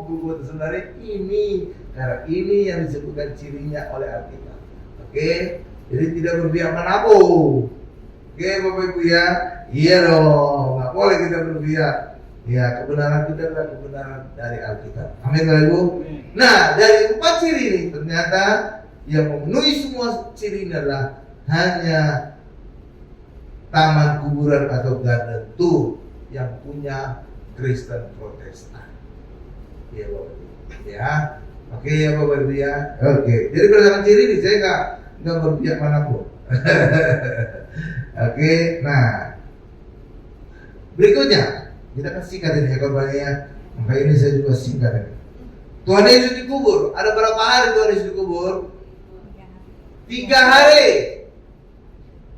Speaker 3: Golgota sebenarnya ini, karena ini yang disebutkan cirinya oleh Alkitab. Oke? Jadi tidak berpihak manapun. Oke Bapak Ibu ya. Iya dong, nggak boleh kita berpihak. Ya, kebenaran kita adalah kebenaran dari Alkitab. Amin Bapak Ibu. Nah, dari 4 ciri ini ternyata yang memenuhi semua ciri ini adalah hanya taman kuburan atau Garden Tour yang punya Kristen Protestan. Ya Bapak Ibu. Ya. Oke ya Bapak Ibu ya. Oke. Jadi berdasarkan ciri ini saya nggak berpihak manapun. Oke. Nah, berikutnya kita kan singkat ini ya kabarnya. Maka ini saya juga singkat ini. Tuhan Yesus dikubur. Ada berapa hari Tuhan Yesus dikubur? 3 hari.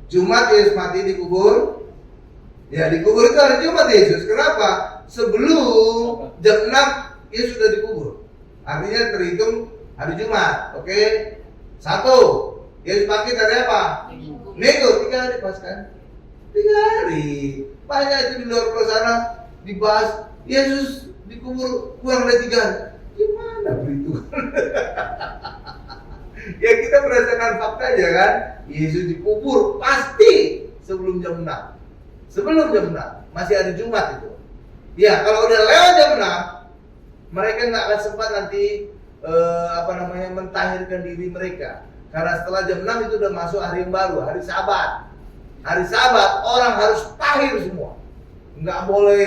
Speaker 3: Jumat Yesus mati dikubur. Ya, dikubur itu hari Jumat Yesus. Kenapa? Sebelum jam 6 Yesus sudah dikubur. Artinya terhitung hari Jumat. Oke. 1. Yesus bangkit hari apa? Minggu. 3 hari pas kan? 3 hari. Banyak itu di luar sana dibahas. Yesus dikubur kurang dari 3 hari. Gimana perhitungan? Ya kita berdasarkan fakta aja kan. Yesus dikubur pasti sebelum jam 6. Sebelum jam 6 masih ada Jumat itu. Ya kalau udah lewat jam 6 mereka nggak akan sempat nanti mentahirkan diri mereka. Karena setelah jam 6 itu udah masuk hari yang baru, hari Sabat. Hari Sabat orang harus tahir semua. Nggak boleh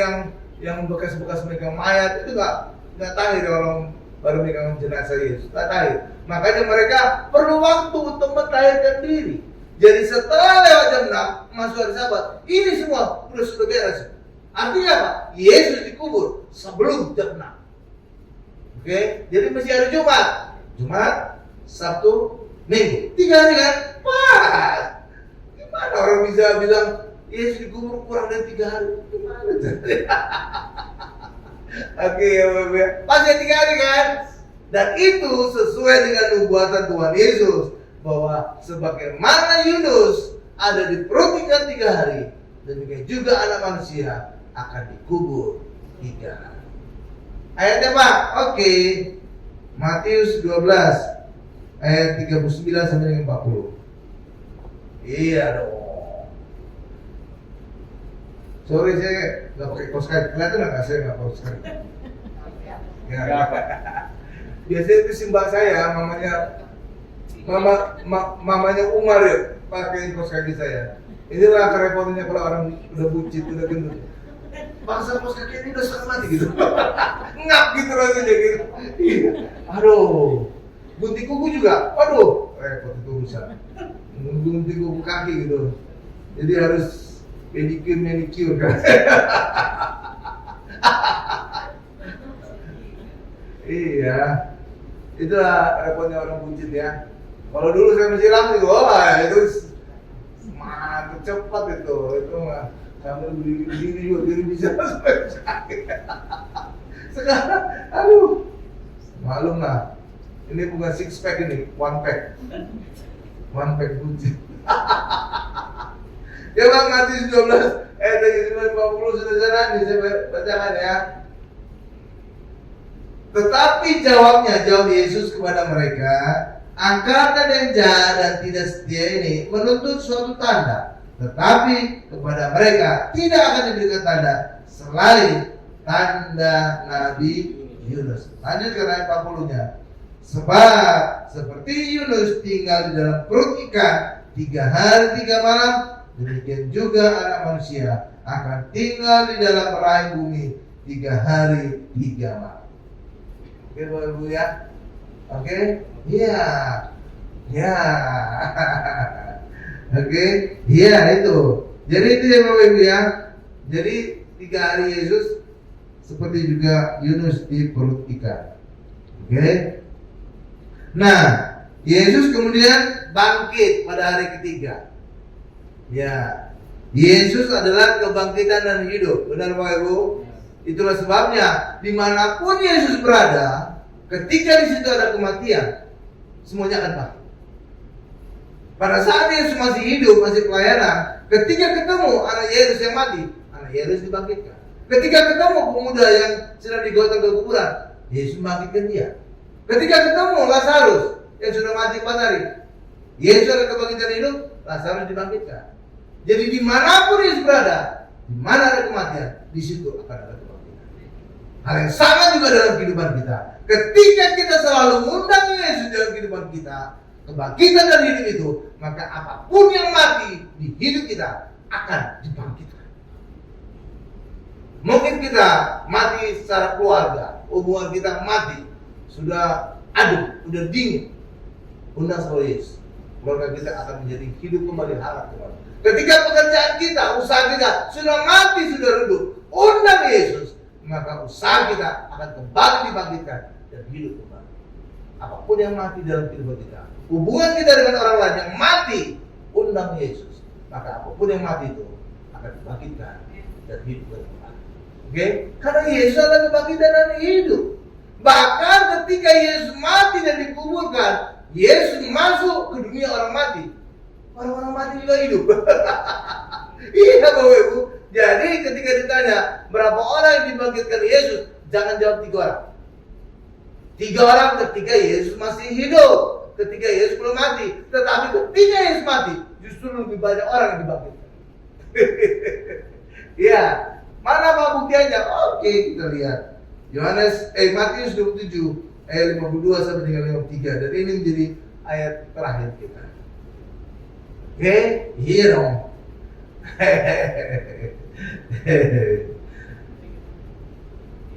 Speaker 3: yang bekas-bekas megang mayat itu nggak tahir orang baru megang jenazah Yesus, nggak tahir. Makanya mereka perlu waktu untuk mentahirkan diri. Jadi setelah lewat jam 6 masuk hari Sabat, ini semua sudah beres. Artinya apa? Yesus dikubur sebelum jam 6. Oke, jadi masih hari Jumat, Sabtu, Minggu, 3 hari kan? Pas. Gimana orang bisa bilang Yesus dikubur kurang dari 3 hari? Gimana caranya? Oke, ya, pasti 3 hari kan? Dan itu sesuai dengan nubuatan Tuhan Yesus, bahwa sebagaimana Yunus ada di perut ikan 3 hari, demikian juga anak manusia akan dikubur 3 hari. Ayatnya Pak, oke. Matius 12 ayat 39 sampai dengan 40. Iya dong. Sorry saya nggak pakai kaos kaki. Kelihatan nggak saya nggak kaos kaki? Ya. Biasanya itu simbah saya, mamanya Umar ya, pakai kaos kaki saya. Inilah kerepotannya kalau orang udah bucin, udah gendut. Bangsa kaos kaki ini udah setengah mati gitu. Ngap gitu rasanya gitu. Iya. Aduh. Gunting kuku juga. Aduh, repot itu urusan. Gunting kuku kaki gitu. Jadi harus manicure kan. Iya. Itulah repotnya orang bucin ya. Kalau dulu saya masih langsung, wah itu mantap cepat itu mah. Sambil berdiri juga diri bisa sakit. Sekarang, aduh, malum lah. Ini bukan 6 pack ini, 1 pack. 1 pack bucin. Ya Bang, Matius 12 ayat 50 sudah sana nih saya bacakan ya. Tetapi jawab Yesus kepada mereka, angkatan yang jahat dan tidak setia ini menuntut suatu tanda, tetapi kepada mereka tidak akan diberikan tanda selain tanda Nabi Yunus. Lanjut ke ayat 40-nya. Sebab seperti Yunus tinggal di dalam perut ikan 3 hari 3 malam, demikian juga anak manusia akan tinggal di dalam rahim bumi 3 hari 3 malam. Oke Bapak Ibu ya. Oke? Iya. Ya. Oke? Iya itu. Jadi itu ya Bapak Ibu ya. Jadi 3 hari Yesus seperti juga Yunus di perut ikan. Oke? Nah, Yesus kemudian bangkit pada hari ketiga. Ya, Yesus adalah kebangkitan dan hidup. Benar Bapak Ibu? Itulah sebabnya dimanapun Yesus berada, ketika di situ ada kematian, semuanya akan bangkit. Pada saat Yesus masih hidup, masih pelayanan, ketika ketemu anak Yairus yang mati, anak Yairus dibangkitkan. Ketika ketemu pemuda yang sedang digotong ke kuburan, Yesus membangkitkan dia. Ketika ketemu Lazarus yang sudah mati 4 hari, Yesus ada kebangkitan hidup, Lazarus dibangkitkan. Jadi dimanapun Yesus berada, di mana ada kematian, di situ akan ada kebangkitan. Hal yang sama juga dalam kehidupan kita. Ketika kita selalu mengundang Yesus dalam kehidupan kita, kebangkitan dari hidup itu, maka apapun yang mati di hidup kita akan dibangkitkan. Mungkin kita mati secara keluarga, hubungan kita mati, sudah adem, sudah dingin. Undang sama Yesus, keluarga kita akan menjadi hidup kembali, hangat kembali. Ketika pekerjaan kita, usaha kita sudah mati, sudah redup, undang Yesus, maka usaha kita akan kembali dibangkitkan dan hidup kembali. Apapun yang mati dalam kehidupan kita, hubungan kita dengan orang lain yang mati, undang Yesus, maka apapun yang mati itu akan dibangkitkan dan hidup kembali. Oke? Karena Yesus adalah kebangkitan dan hidup. Bahkan ketika Yesus mati dan dikuburkan, Yesus masuk ke dunia orang mati. Orang-orang mati juga hidup. Iya Bapak Ibu. Jadi ketika ditanya berapa orang yang dibangkitkan Yesus, jangan jawab 3 orang. 3 orang ketika Yesus masih hidup, ketika Yesus belum mati. Tetapi ketika Yesus mati, justru lebih banyak orang yang dibangkitkan. Iya. Mana Pak buktiannya? Oke, kita lihat. Matius 27 ayat 52 sampai dengan 53, dan ini menjadi ayat terakhir kita. Oke, iya dong.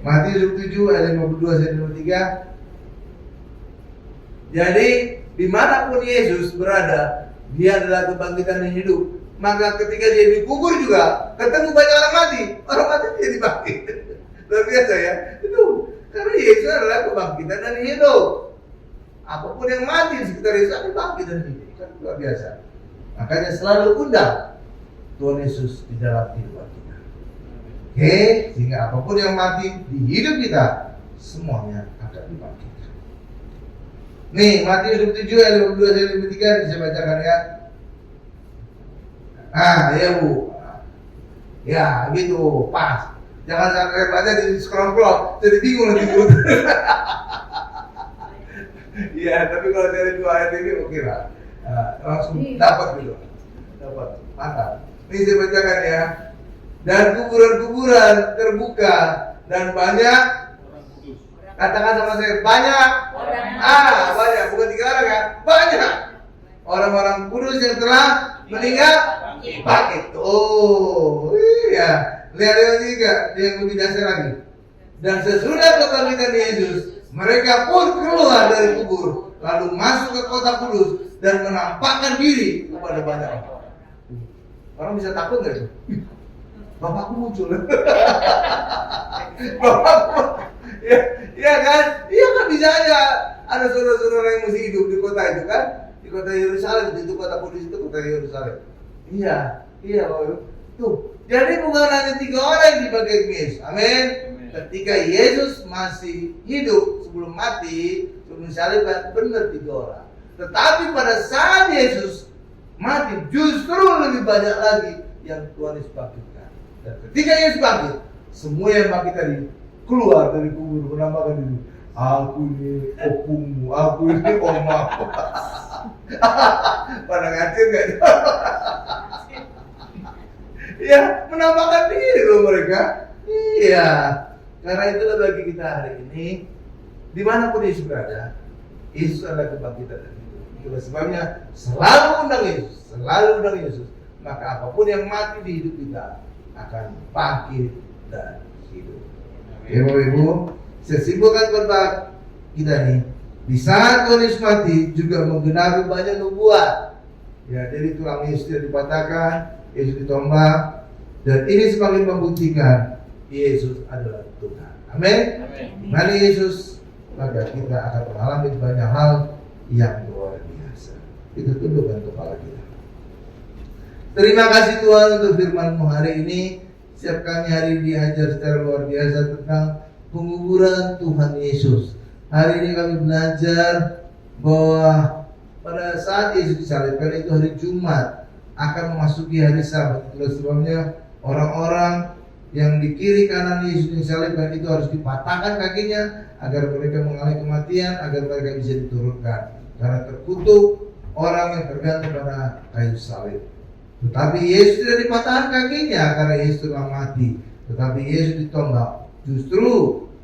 Speaker 3: Matius 27 ayat 52 sampai 53. Jadi dimanapun Yesus berada, dia adalah kebangkitan yang hidup. Maka ketika dia dikubur juga ketemu banyak orang mati jadi bangkit. Luar biasa ya. Itu karena Yesus adalah kebangkitan dan hidup. Apapun yang mati di sekitar Yesus akan bangkit dan hidup. Kan luar biasa. Makanya selalu undang Tuhan Yesus di dalam kehidupan kita. Oke, sehingga apapun yang mati di hidup kita, semuanya akan dibangkitkan. Nih, Matius 27 ayat 52 sampai 53 bisa bacakan ya. Ya Bu. Ya, gitu, pas. Jangan sampai baca di scroll, jadi bingung nanti dulu. Iya, tapi kalau dari 2 ayat ini oke lah. Langsung dapat gitu. Dapat, mantap. Ini saya bacakan ya. Dan kuburan-kuburan terbuka dan banyak. Katakan sama saya, banyak. Banyak, bukan 3 orang ya. Banyak. Orang-orang kudus yang telah meninggal bangkit. Oh, iya. Lihat juga yang lebih dasar lagi. Dan sesudah kebangkitan Yesus, mereka pun keluar dari kubur, lalu masuk ke kota kudus dan menampakkan diri kepada banyak orang. Orang bisa takut nggak itu? Bapakku muncul. Bapakku, ya kan? Iya kan, bisa aja ada saudara-saudara yang mesti hidup di kota itu kan? Di kota Yerusalem, itu kota kudus itu kota Yerusalem. Iya, tuh. Jadi bukan hanya 3 orang yang dipakai Yesus. Amin. Ketika Yesus masih hidup sebelum mati, sebelum disalibkan, benar 3 orang. Tetapi pada saat Yesus mati, justru lebih banyak lagi yang Tuhan Yesus bangkitkan. Dan ketika Yesus bangkit, semua yang bangkit tadi keluar dari kubur, menambahkan diri. Aku ini opungmu, aku ini omaku. Pada ngacir gak? Ya, menambahkan diri loh mereka. Iya. Karena itulah bagi kita hari ini, dimanapun Yesus berada, Yesus adalah kebangkitan dan hidup. Itulah sebabnya selalu undang Yesus. Maka apapun yang mati di hidup kita akan bangkit dan hidup. Ya Bapak-Ibu, saya simpulkan khotbah kita nih. Di saat Tuhan Yesus mati juga menggenapi banyak nubuat. Ya, jadi tulang Yesus tidak dipatahkan, Yesus ditombak, dan ini semakin membuktikan Yesus adalah Tuhan. Amin. Mari Yesus, maka kita akan mengalami banyak hal yang luar biasa. Kita tundukkan kepala kita. Terima kasih Tuhan untuk firman-Mu hari ini. Setiap kami hari ini diajar secara luar biasa tentang penguburan Tuhan Yesus. Hari ini kami belajar bahwa pada saat Yesus disalibkan itu hari Jumat, akan memasuki hari Sabat. Itulah sebabnya orang-orang yang di kiri kanan Yesus disalibkan itu harus dipatahkan kakinya agar mereka mengalami kematian, agar mereka bisa diturunkan. Karena terkutuk orang yang tergantung pada kayu salib. Tetapi Yesus tidak dipatahkan kakinya karena Yesus telah mati. Tetapi Yesus ditombak. Justru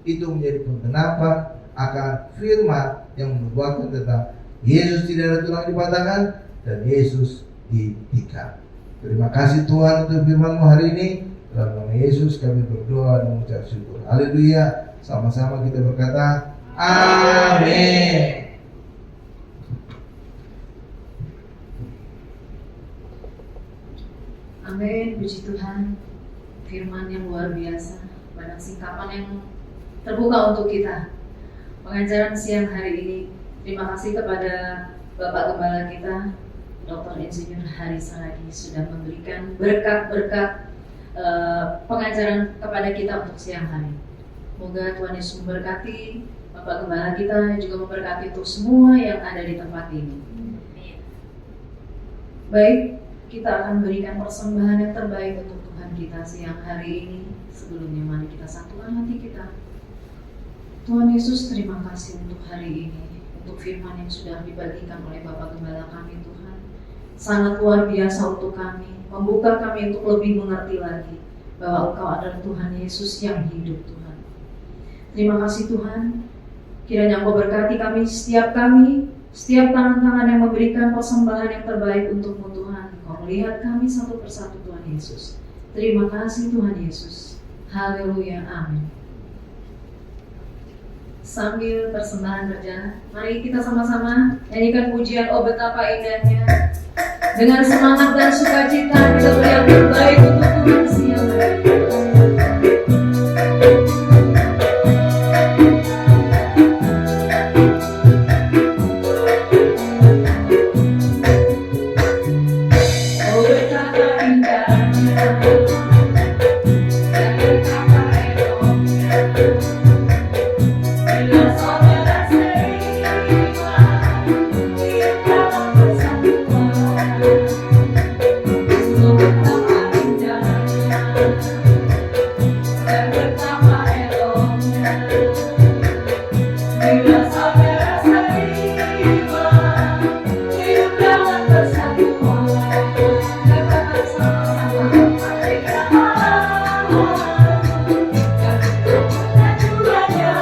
Speaker 3: itu menjadi penggenapan akan firman yang menubuatkan tentang Yesus tidak ada tulang dipatahkan dan Yesus ditikam. Terima kasih Tuhan untuk firman-Mu hari ini. Dalam nama Yesus kami berdoa dan mengucap syukur. Haleluya. Sama-sama kita berkata amin.
Speaker 1: Amin, puji Tuhan. Firman yang luar biasa, banyak singkapan yang terbuka untuk kita. Pengajaran siang hari ini, terima kasih kepada Bapak Gembala kita, Dr. Insinyur Hari Saragi, sudah memberikan berkat-berkat pengajaran kepada kita untuk siang hari. Semoga Tuhan Yesus memberkati Bapak Gembala kita, juga memberkati untuk semua yang ada di tempat ini. Baik, kita akan berikan persembahan yang terbaik untuk Tuhan kita siang hari ini. Sebelumnya mari kita satukan hati kita. Tuhan Yesus, terima kasih untuk hari ini, untuk firman yang sudah dibagikan oleh Bapak Gembala kami Tuhan. Sangat luar biasa untuk kami, membuka kami untuk lebih mengerti lagi bahwa Engkau adalah Tuhan Yesus yang hidup Tuhan. Terima kasih Tuhan. Kiranya Engkau berkati kami, setiap tangan-tangan yang memberikan persembahan yang terbaik untuk-Mu Tuhan. Engkau melihat kami satu persatu Tuhan Yesus. Terima kasih Tuhan Yesus. Haleluya, amin. Sambil persembahan berjalan, mari kita sama-sama nyanyikan pujian "Oh Betapa Indahnya". Dengan semangat dan sukacita kita beri yang terbaik untuk Tuhan siang hari ini. Oh betapa indahnya, dan betapa eloknya, bila saudara seiman di dalam persatuan. Oh betapa indahnya, dan betapa eloknya, bila saudara seiman hidup dalam persatuan. Katakan sama-sama, mereka dan punya curahnya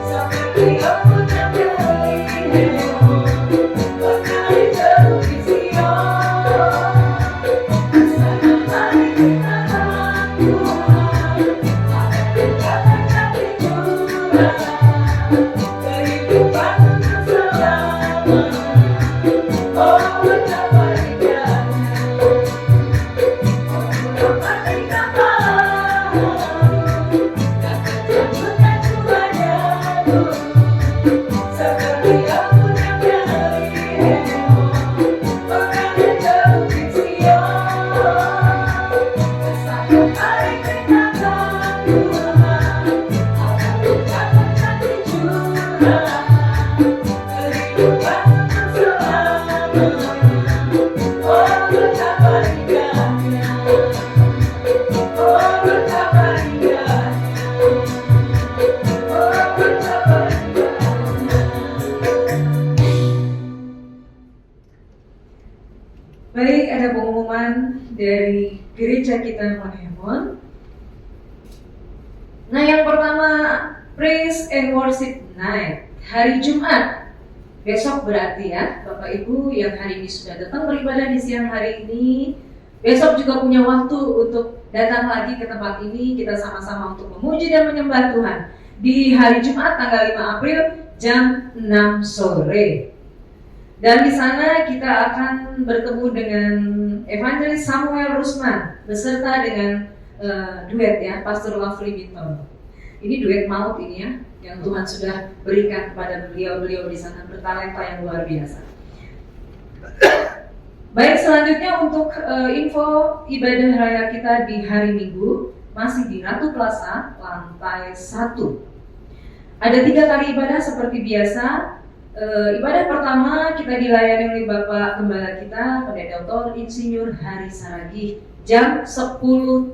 Speaker 1: seperti ombak yang berlimpah, berkali terukir Sion. Sana mari kita tahan Tuhan, akan kata-kata curah kehidupan untuk selama. Oh betapa indahnya, oh betapa kita paham, dan kecandukan curahnya seperti ombak yang berlimpah, berkali terukir Sion. Satu hari kita tahan Tuhan, akan kata-kata curah kehidupan untuk selama. Oh betapa indahnya, oh betapa indahnya, oh betapa indahnya. Baik, ada pengumuman dari gereja kita Monhemon. Nah, yang pertama, Praise and Worship Night hari Jumat. Besok berarti ya, Bapak Ibu yang hari ini sudah datang beribadah di siang hari ini, besok juga punya waktu untuk datang lagi ke tempat ini. Kita sama-sama untuk memuji dan menyembah Tuhan di hari Jumat tanggal 5 April jam 6 sore. Dan di sana kita akan bertemu dengan Evangelis Samuel Rusman beserta dengan duet ya, Pastor Lovely Binton. Ini duet maut ini ya, yang Tuhan sudah berikan kepada beliau di sana, bertalenta yang luar biasa. Baik, selanjutnya untuk info ibadah raya kita di hari Minggu masih di Ratu Plaza lantai 1. Ada 3 kali ibadah seperti biasa. Ibadah pertama kita dilayani oleh Bapak Gembala kita, Pendeta Dr. Insinyur Hari Saragih jam 10.30.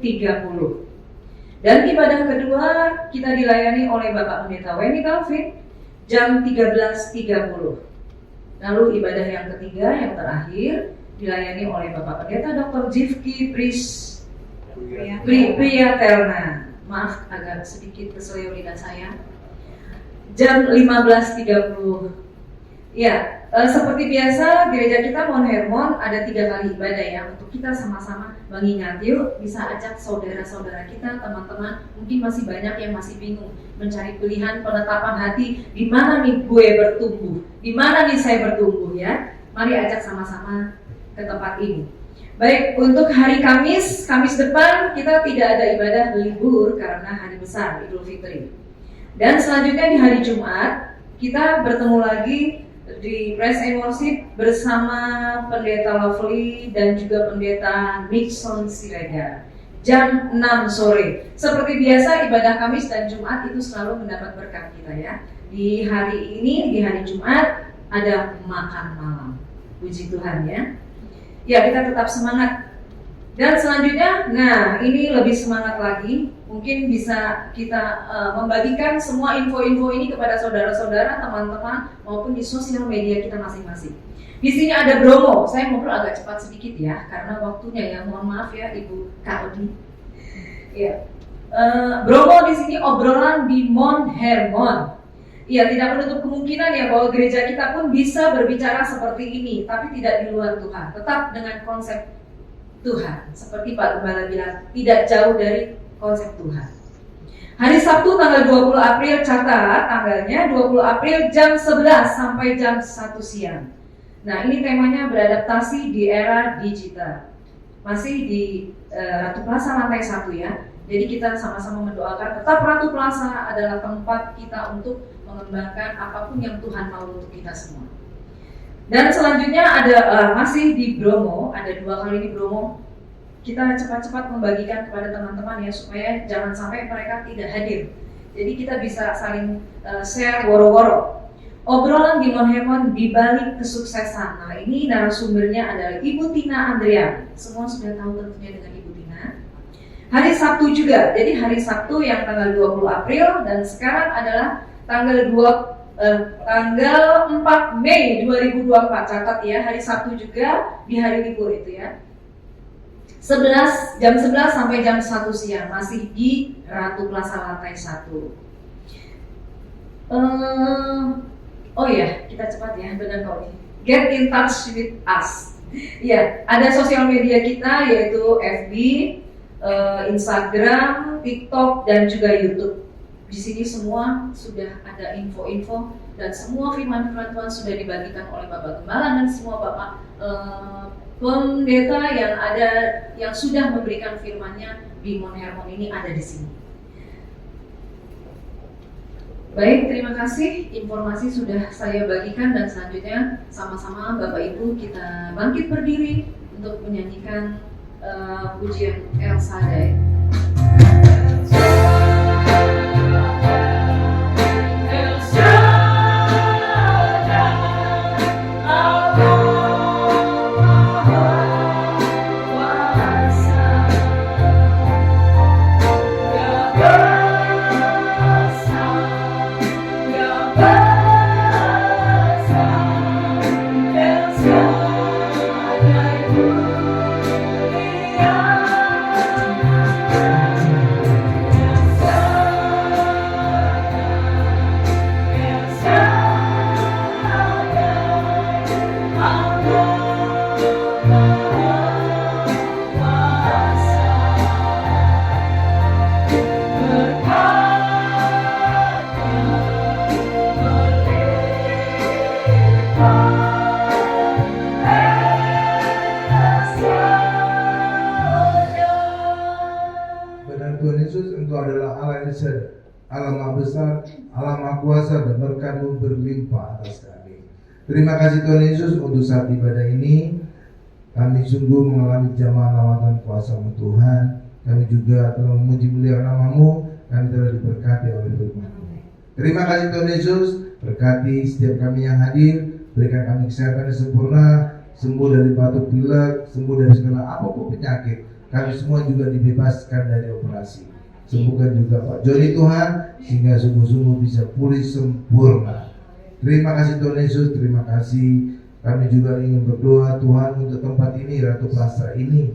Speaker 1: Dan ibadah kedua kita dilayani oleh Bapak Pendeta Wendy Calvin jam 13.30. Lalu ibadah yang ketiga, yang terakhir, dilayani oleh Bapak Pendeta Dr. Jifki Priyaterna. Maaf, agak sedikit keselio lidah saya. Jam 15.30. Ya, seperti biasa gereja kita Mount Hermon ada 3 kali ibadah ya. Untuk kita sama-sama mengingat, yuk bisa ajak saudara-saudara kita, teman-teman. Mungkin masih banyak yang masih bingung mencari pilihan penetapan hati. Di mana nih gue bertumbuh? Di mana nih saya bertumbuh ya? Mari ajak sama-sama ke tempat ini. Baik, untuk hari Kamis depan kita tidak ada ibadah libur karena hari besar Idul Fitri. Dan selanjutnya di hari Jumat kita bertemu lagi di Praise and Worship bersama Pendeta Lovely dan juga Pendeta Nixon Siregar jam 6 sore. Seperti biasa ibadah Kamis dan Jumat itu selalu mendapat berkat kita ya. Di hari ini, di hari Jumat ada makan malam. Puji Tuhan ya. Ya, kita tetap semangat. Dan selanjutnya, nah ini lebih semangat lagi. Mungkin bisa kita membagikan semua info-info ini kepada saudara-saudara, teman-teman, maupun di sosial media kita masing-masing. Di sini ada Bromo. Saya ngobrol agak cepat sedikit ya, karena waktunya ya. Mohon maaf ya Ibu Kak Odi. Ya. Bromo di sini obrolan di Mount Hermon. Iya, tidak menutup kemungkinan ya bahwa gereja kita pun bisa berbicara seperti ini, tapi tidak di luar Tuhan, tetap dengan konsep Tuhan. Seperti Pak Gembala bilang, tidak jauh dari konsep Tuhan. Hari Sabtu tanggal 20 April, catat tanggalnya 20 April jam 11 sampai jam 1 siang. Nah, ini temanya beradaptasi di era digital. Masih di Ratu Plaza lantai 1 ya. Jadi kita sama-sama mendoakan tetap Ratu Plaza adalah tempat kita untuk mengembangkan apapun yang Tuhan mau untuk kita semua. Dan selanjutnya ada masih di Bromo, ada 2 kali di Bromo. Kita cepat-cepat membagikan kepada teman-teman ya, supaya jangan sampai mereka tidak hadir. Jadi kita bisa saling share woro-woro. Obrolan di Mount Hermon di balik kesuksesan. Nah, ini narasumbernya adalah Ibu Tina Andrea. Semua sudah tahu tentunya dengan Ibu Tina. Hari Sabtu juga. Jadi hari Sabtu yang tanggal 20 April dan sekarang adalah tanggal 4 Mei 2024. Catat ya, hari Sabtu juga di hari libur itu ya. Jam 11 sampai jam 1 siang masih di Ratu Plaza lantai 1. Oh ya, kita cepat ya, benar kok ini. Get in touch with us. Ya, ada sosial media kita yaitu FB, Instagram, TikTok dan juga YouTube. Di sini semua sudah ada info-info dan semua firman-firman Tuhan sudah dibagikan oleh Bapak Gembala dan semua Bapak pendeta yang sudah memberikan firman-Nya di Mount Hermon ini ada di sini. Baik, terima kasih. Informasi sudah saya bagikan dan selanjutnya sama-sama Bapak Ibu kita bangkit berdiri untuk menyanyikan pujian El Shaddai.
Speaker 3: Allah Maha Besar, Allah Maha Kuasa dan berkat-Mu berlimpah atas kami. Terima kasih Tuhan Yesus untuk saat ibadah ini. Kami sungguh mengalami jamaah lawatan kuasa-Mu Tuhan. Kami juga telah memuji mulia nama-Mu. Kami telah diberkati oleh firman-Mu. Terima kasih Tuhan Yesus. Berkati setiap kami yang hadir. Berikan kami kesehatan yang sempurna. Sembuh dari batuk pilek. Sembuh dari segala apapun penyakit. Kami semua juga dibebaskan dari operasi. Sembuhkan juga Pak Joni Tuhan, sehingga sungguh-sungguh bisa pulih sempurna. Terima kasih Tuhan Yesus, terima kasih. Kami juga ingin berdoa Tuhan untuk tempat ini, Ratu Plaza ini.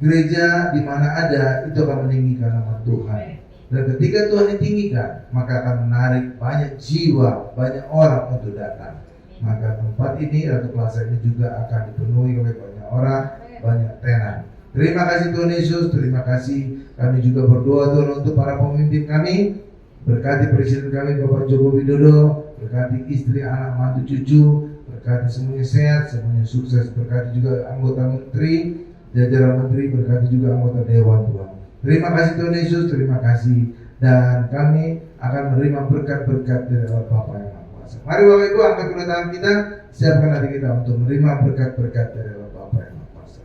Speaker 3: Gereja di mana ada, itu akan meninggikan nama Tuhan. Dan ketika Tuhan ditinggikan, maka akan menarik banyak jiwa, banyak orang untuk datang. Maka tempat ini, Ratu Plaza ini juga akan dipenuhi oleh banyak orang, banyak tenan. Terima kasih Tuhan Yesus, terima kasih. Kami juga berdoa Tuhan untuk para pemimpin kami. Berkati Presiden kami Bapak Joko Widodo, berkati istri, anak, mantu, cucu, berkati semuanya sehat, semuanya sukses. Berkati juga anggota menteri, jajaran menteri, berkati juga anggota dewan Tuhan. Terima kasih Tuhan Yesus, terima kasih. Dan kami akan menerima berkat-berkat dari Allah Bapa yang Maha Kuasa. Mari Bapak Ibu angkat kedua tangan kita, siapkan hati kita untuk menerima berkat-berkat dari Allah Bapa yang Maha Kuasa.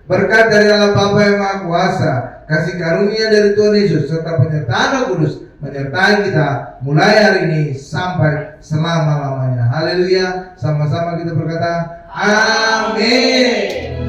Speaker 3: Berkat dari Allah Bapa yang Maha Kuasa, kasih karunia dari Tuhan Yesus serta penyertaan Roh Kudus menyertai kita mulai hari ini sampai selama-lamanya. Haleluya. Sama-sama kita berkata amin.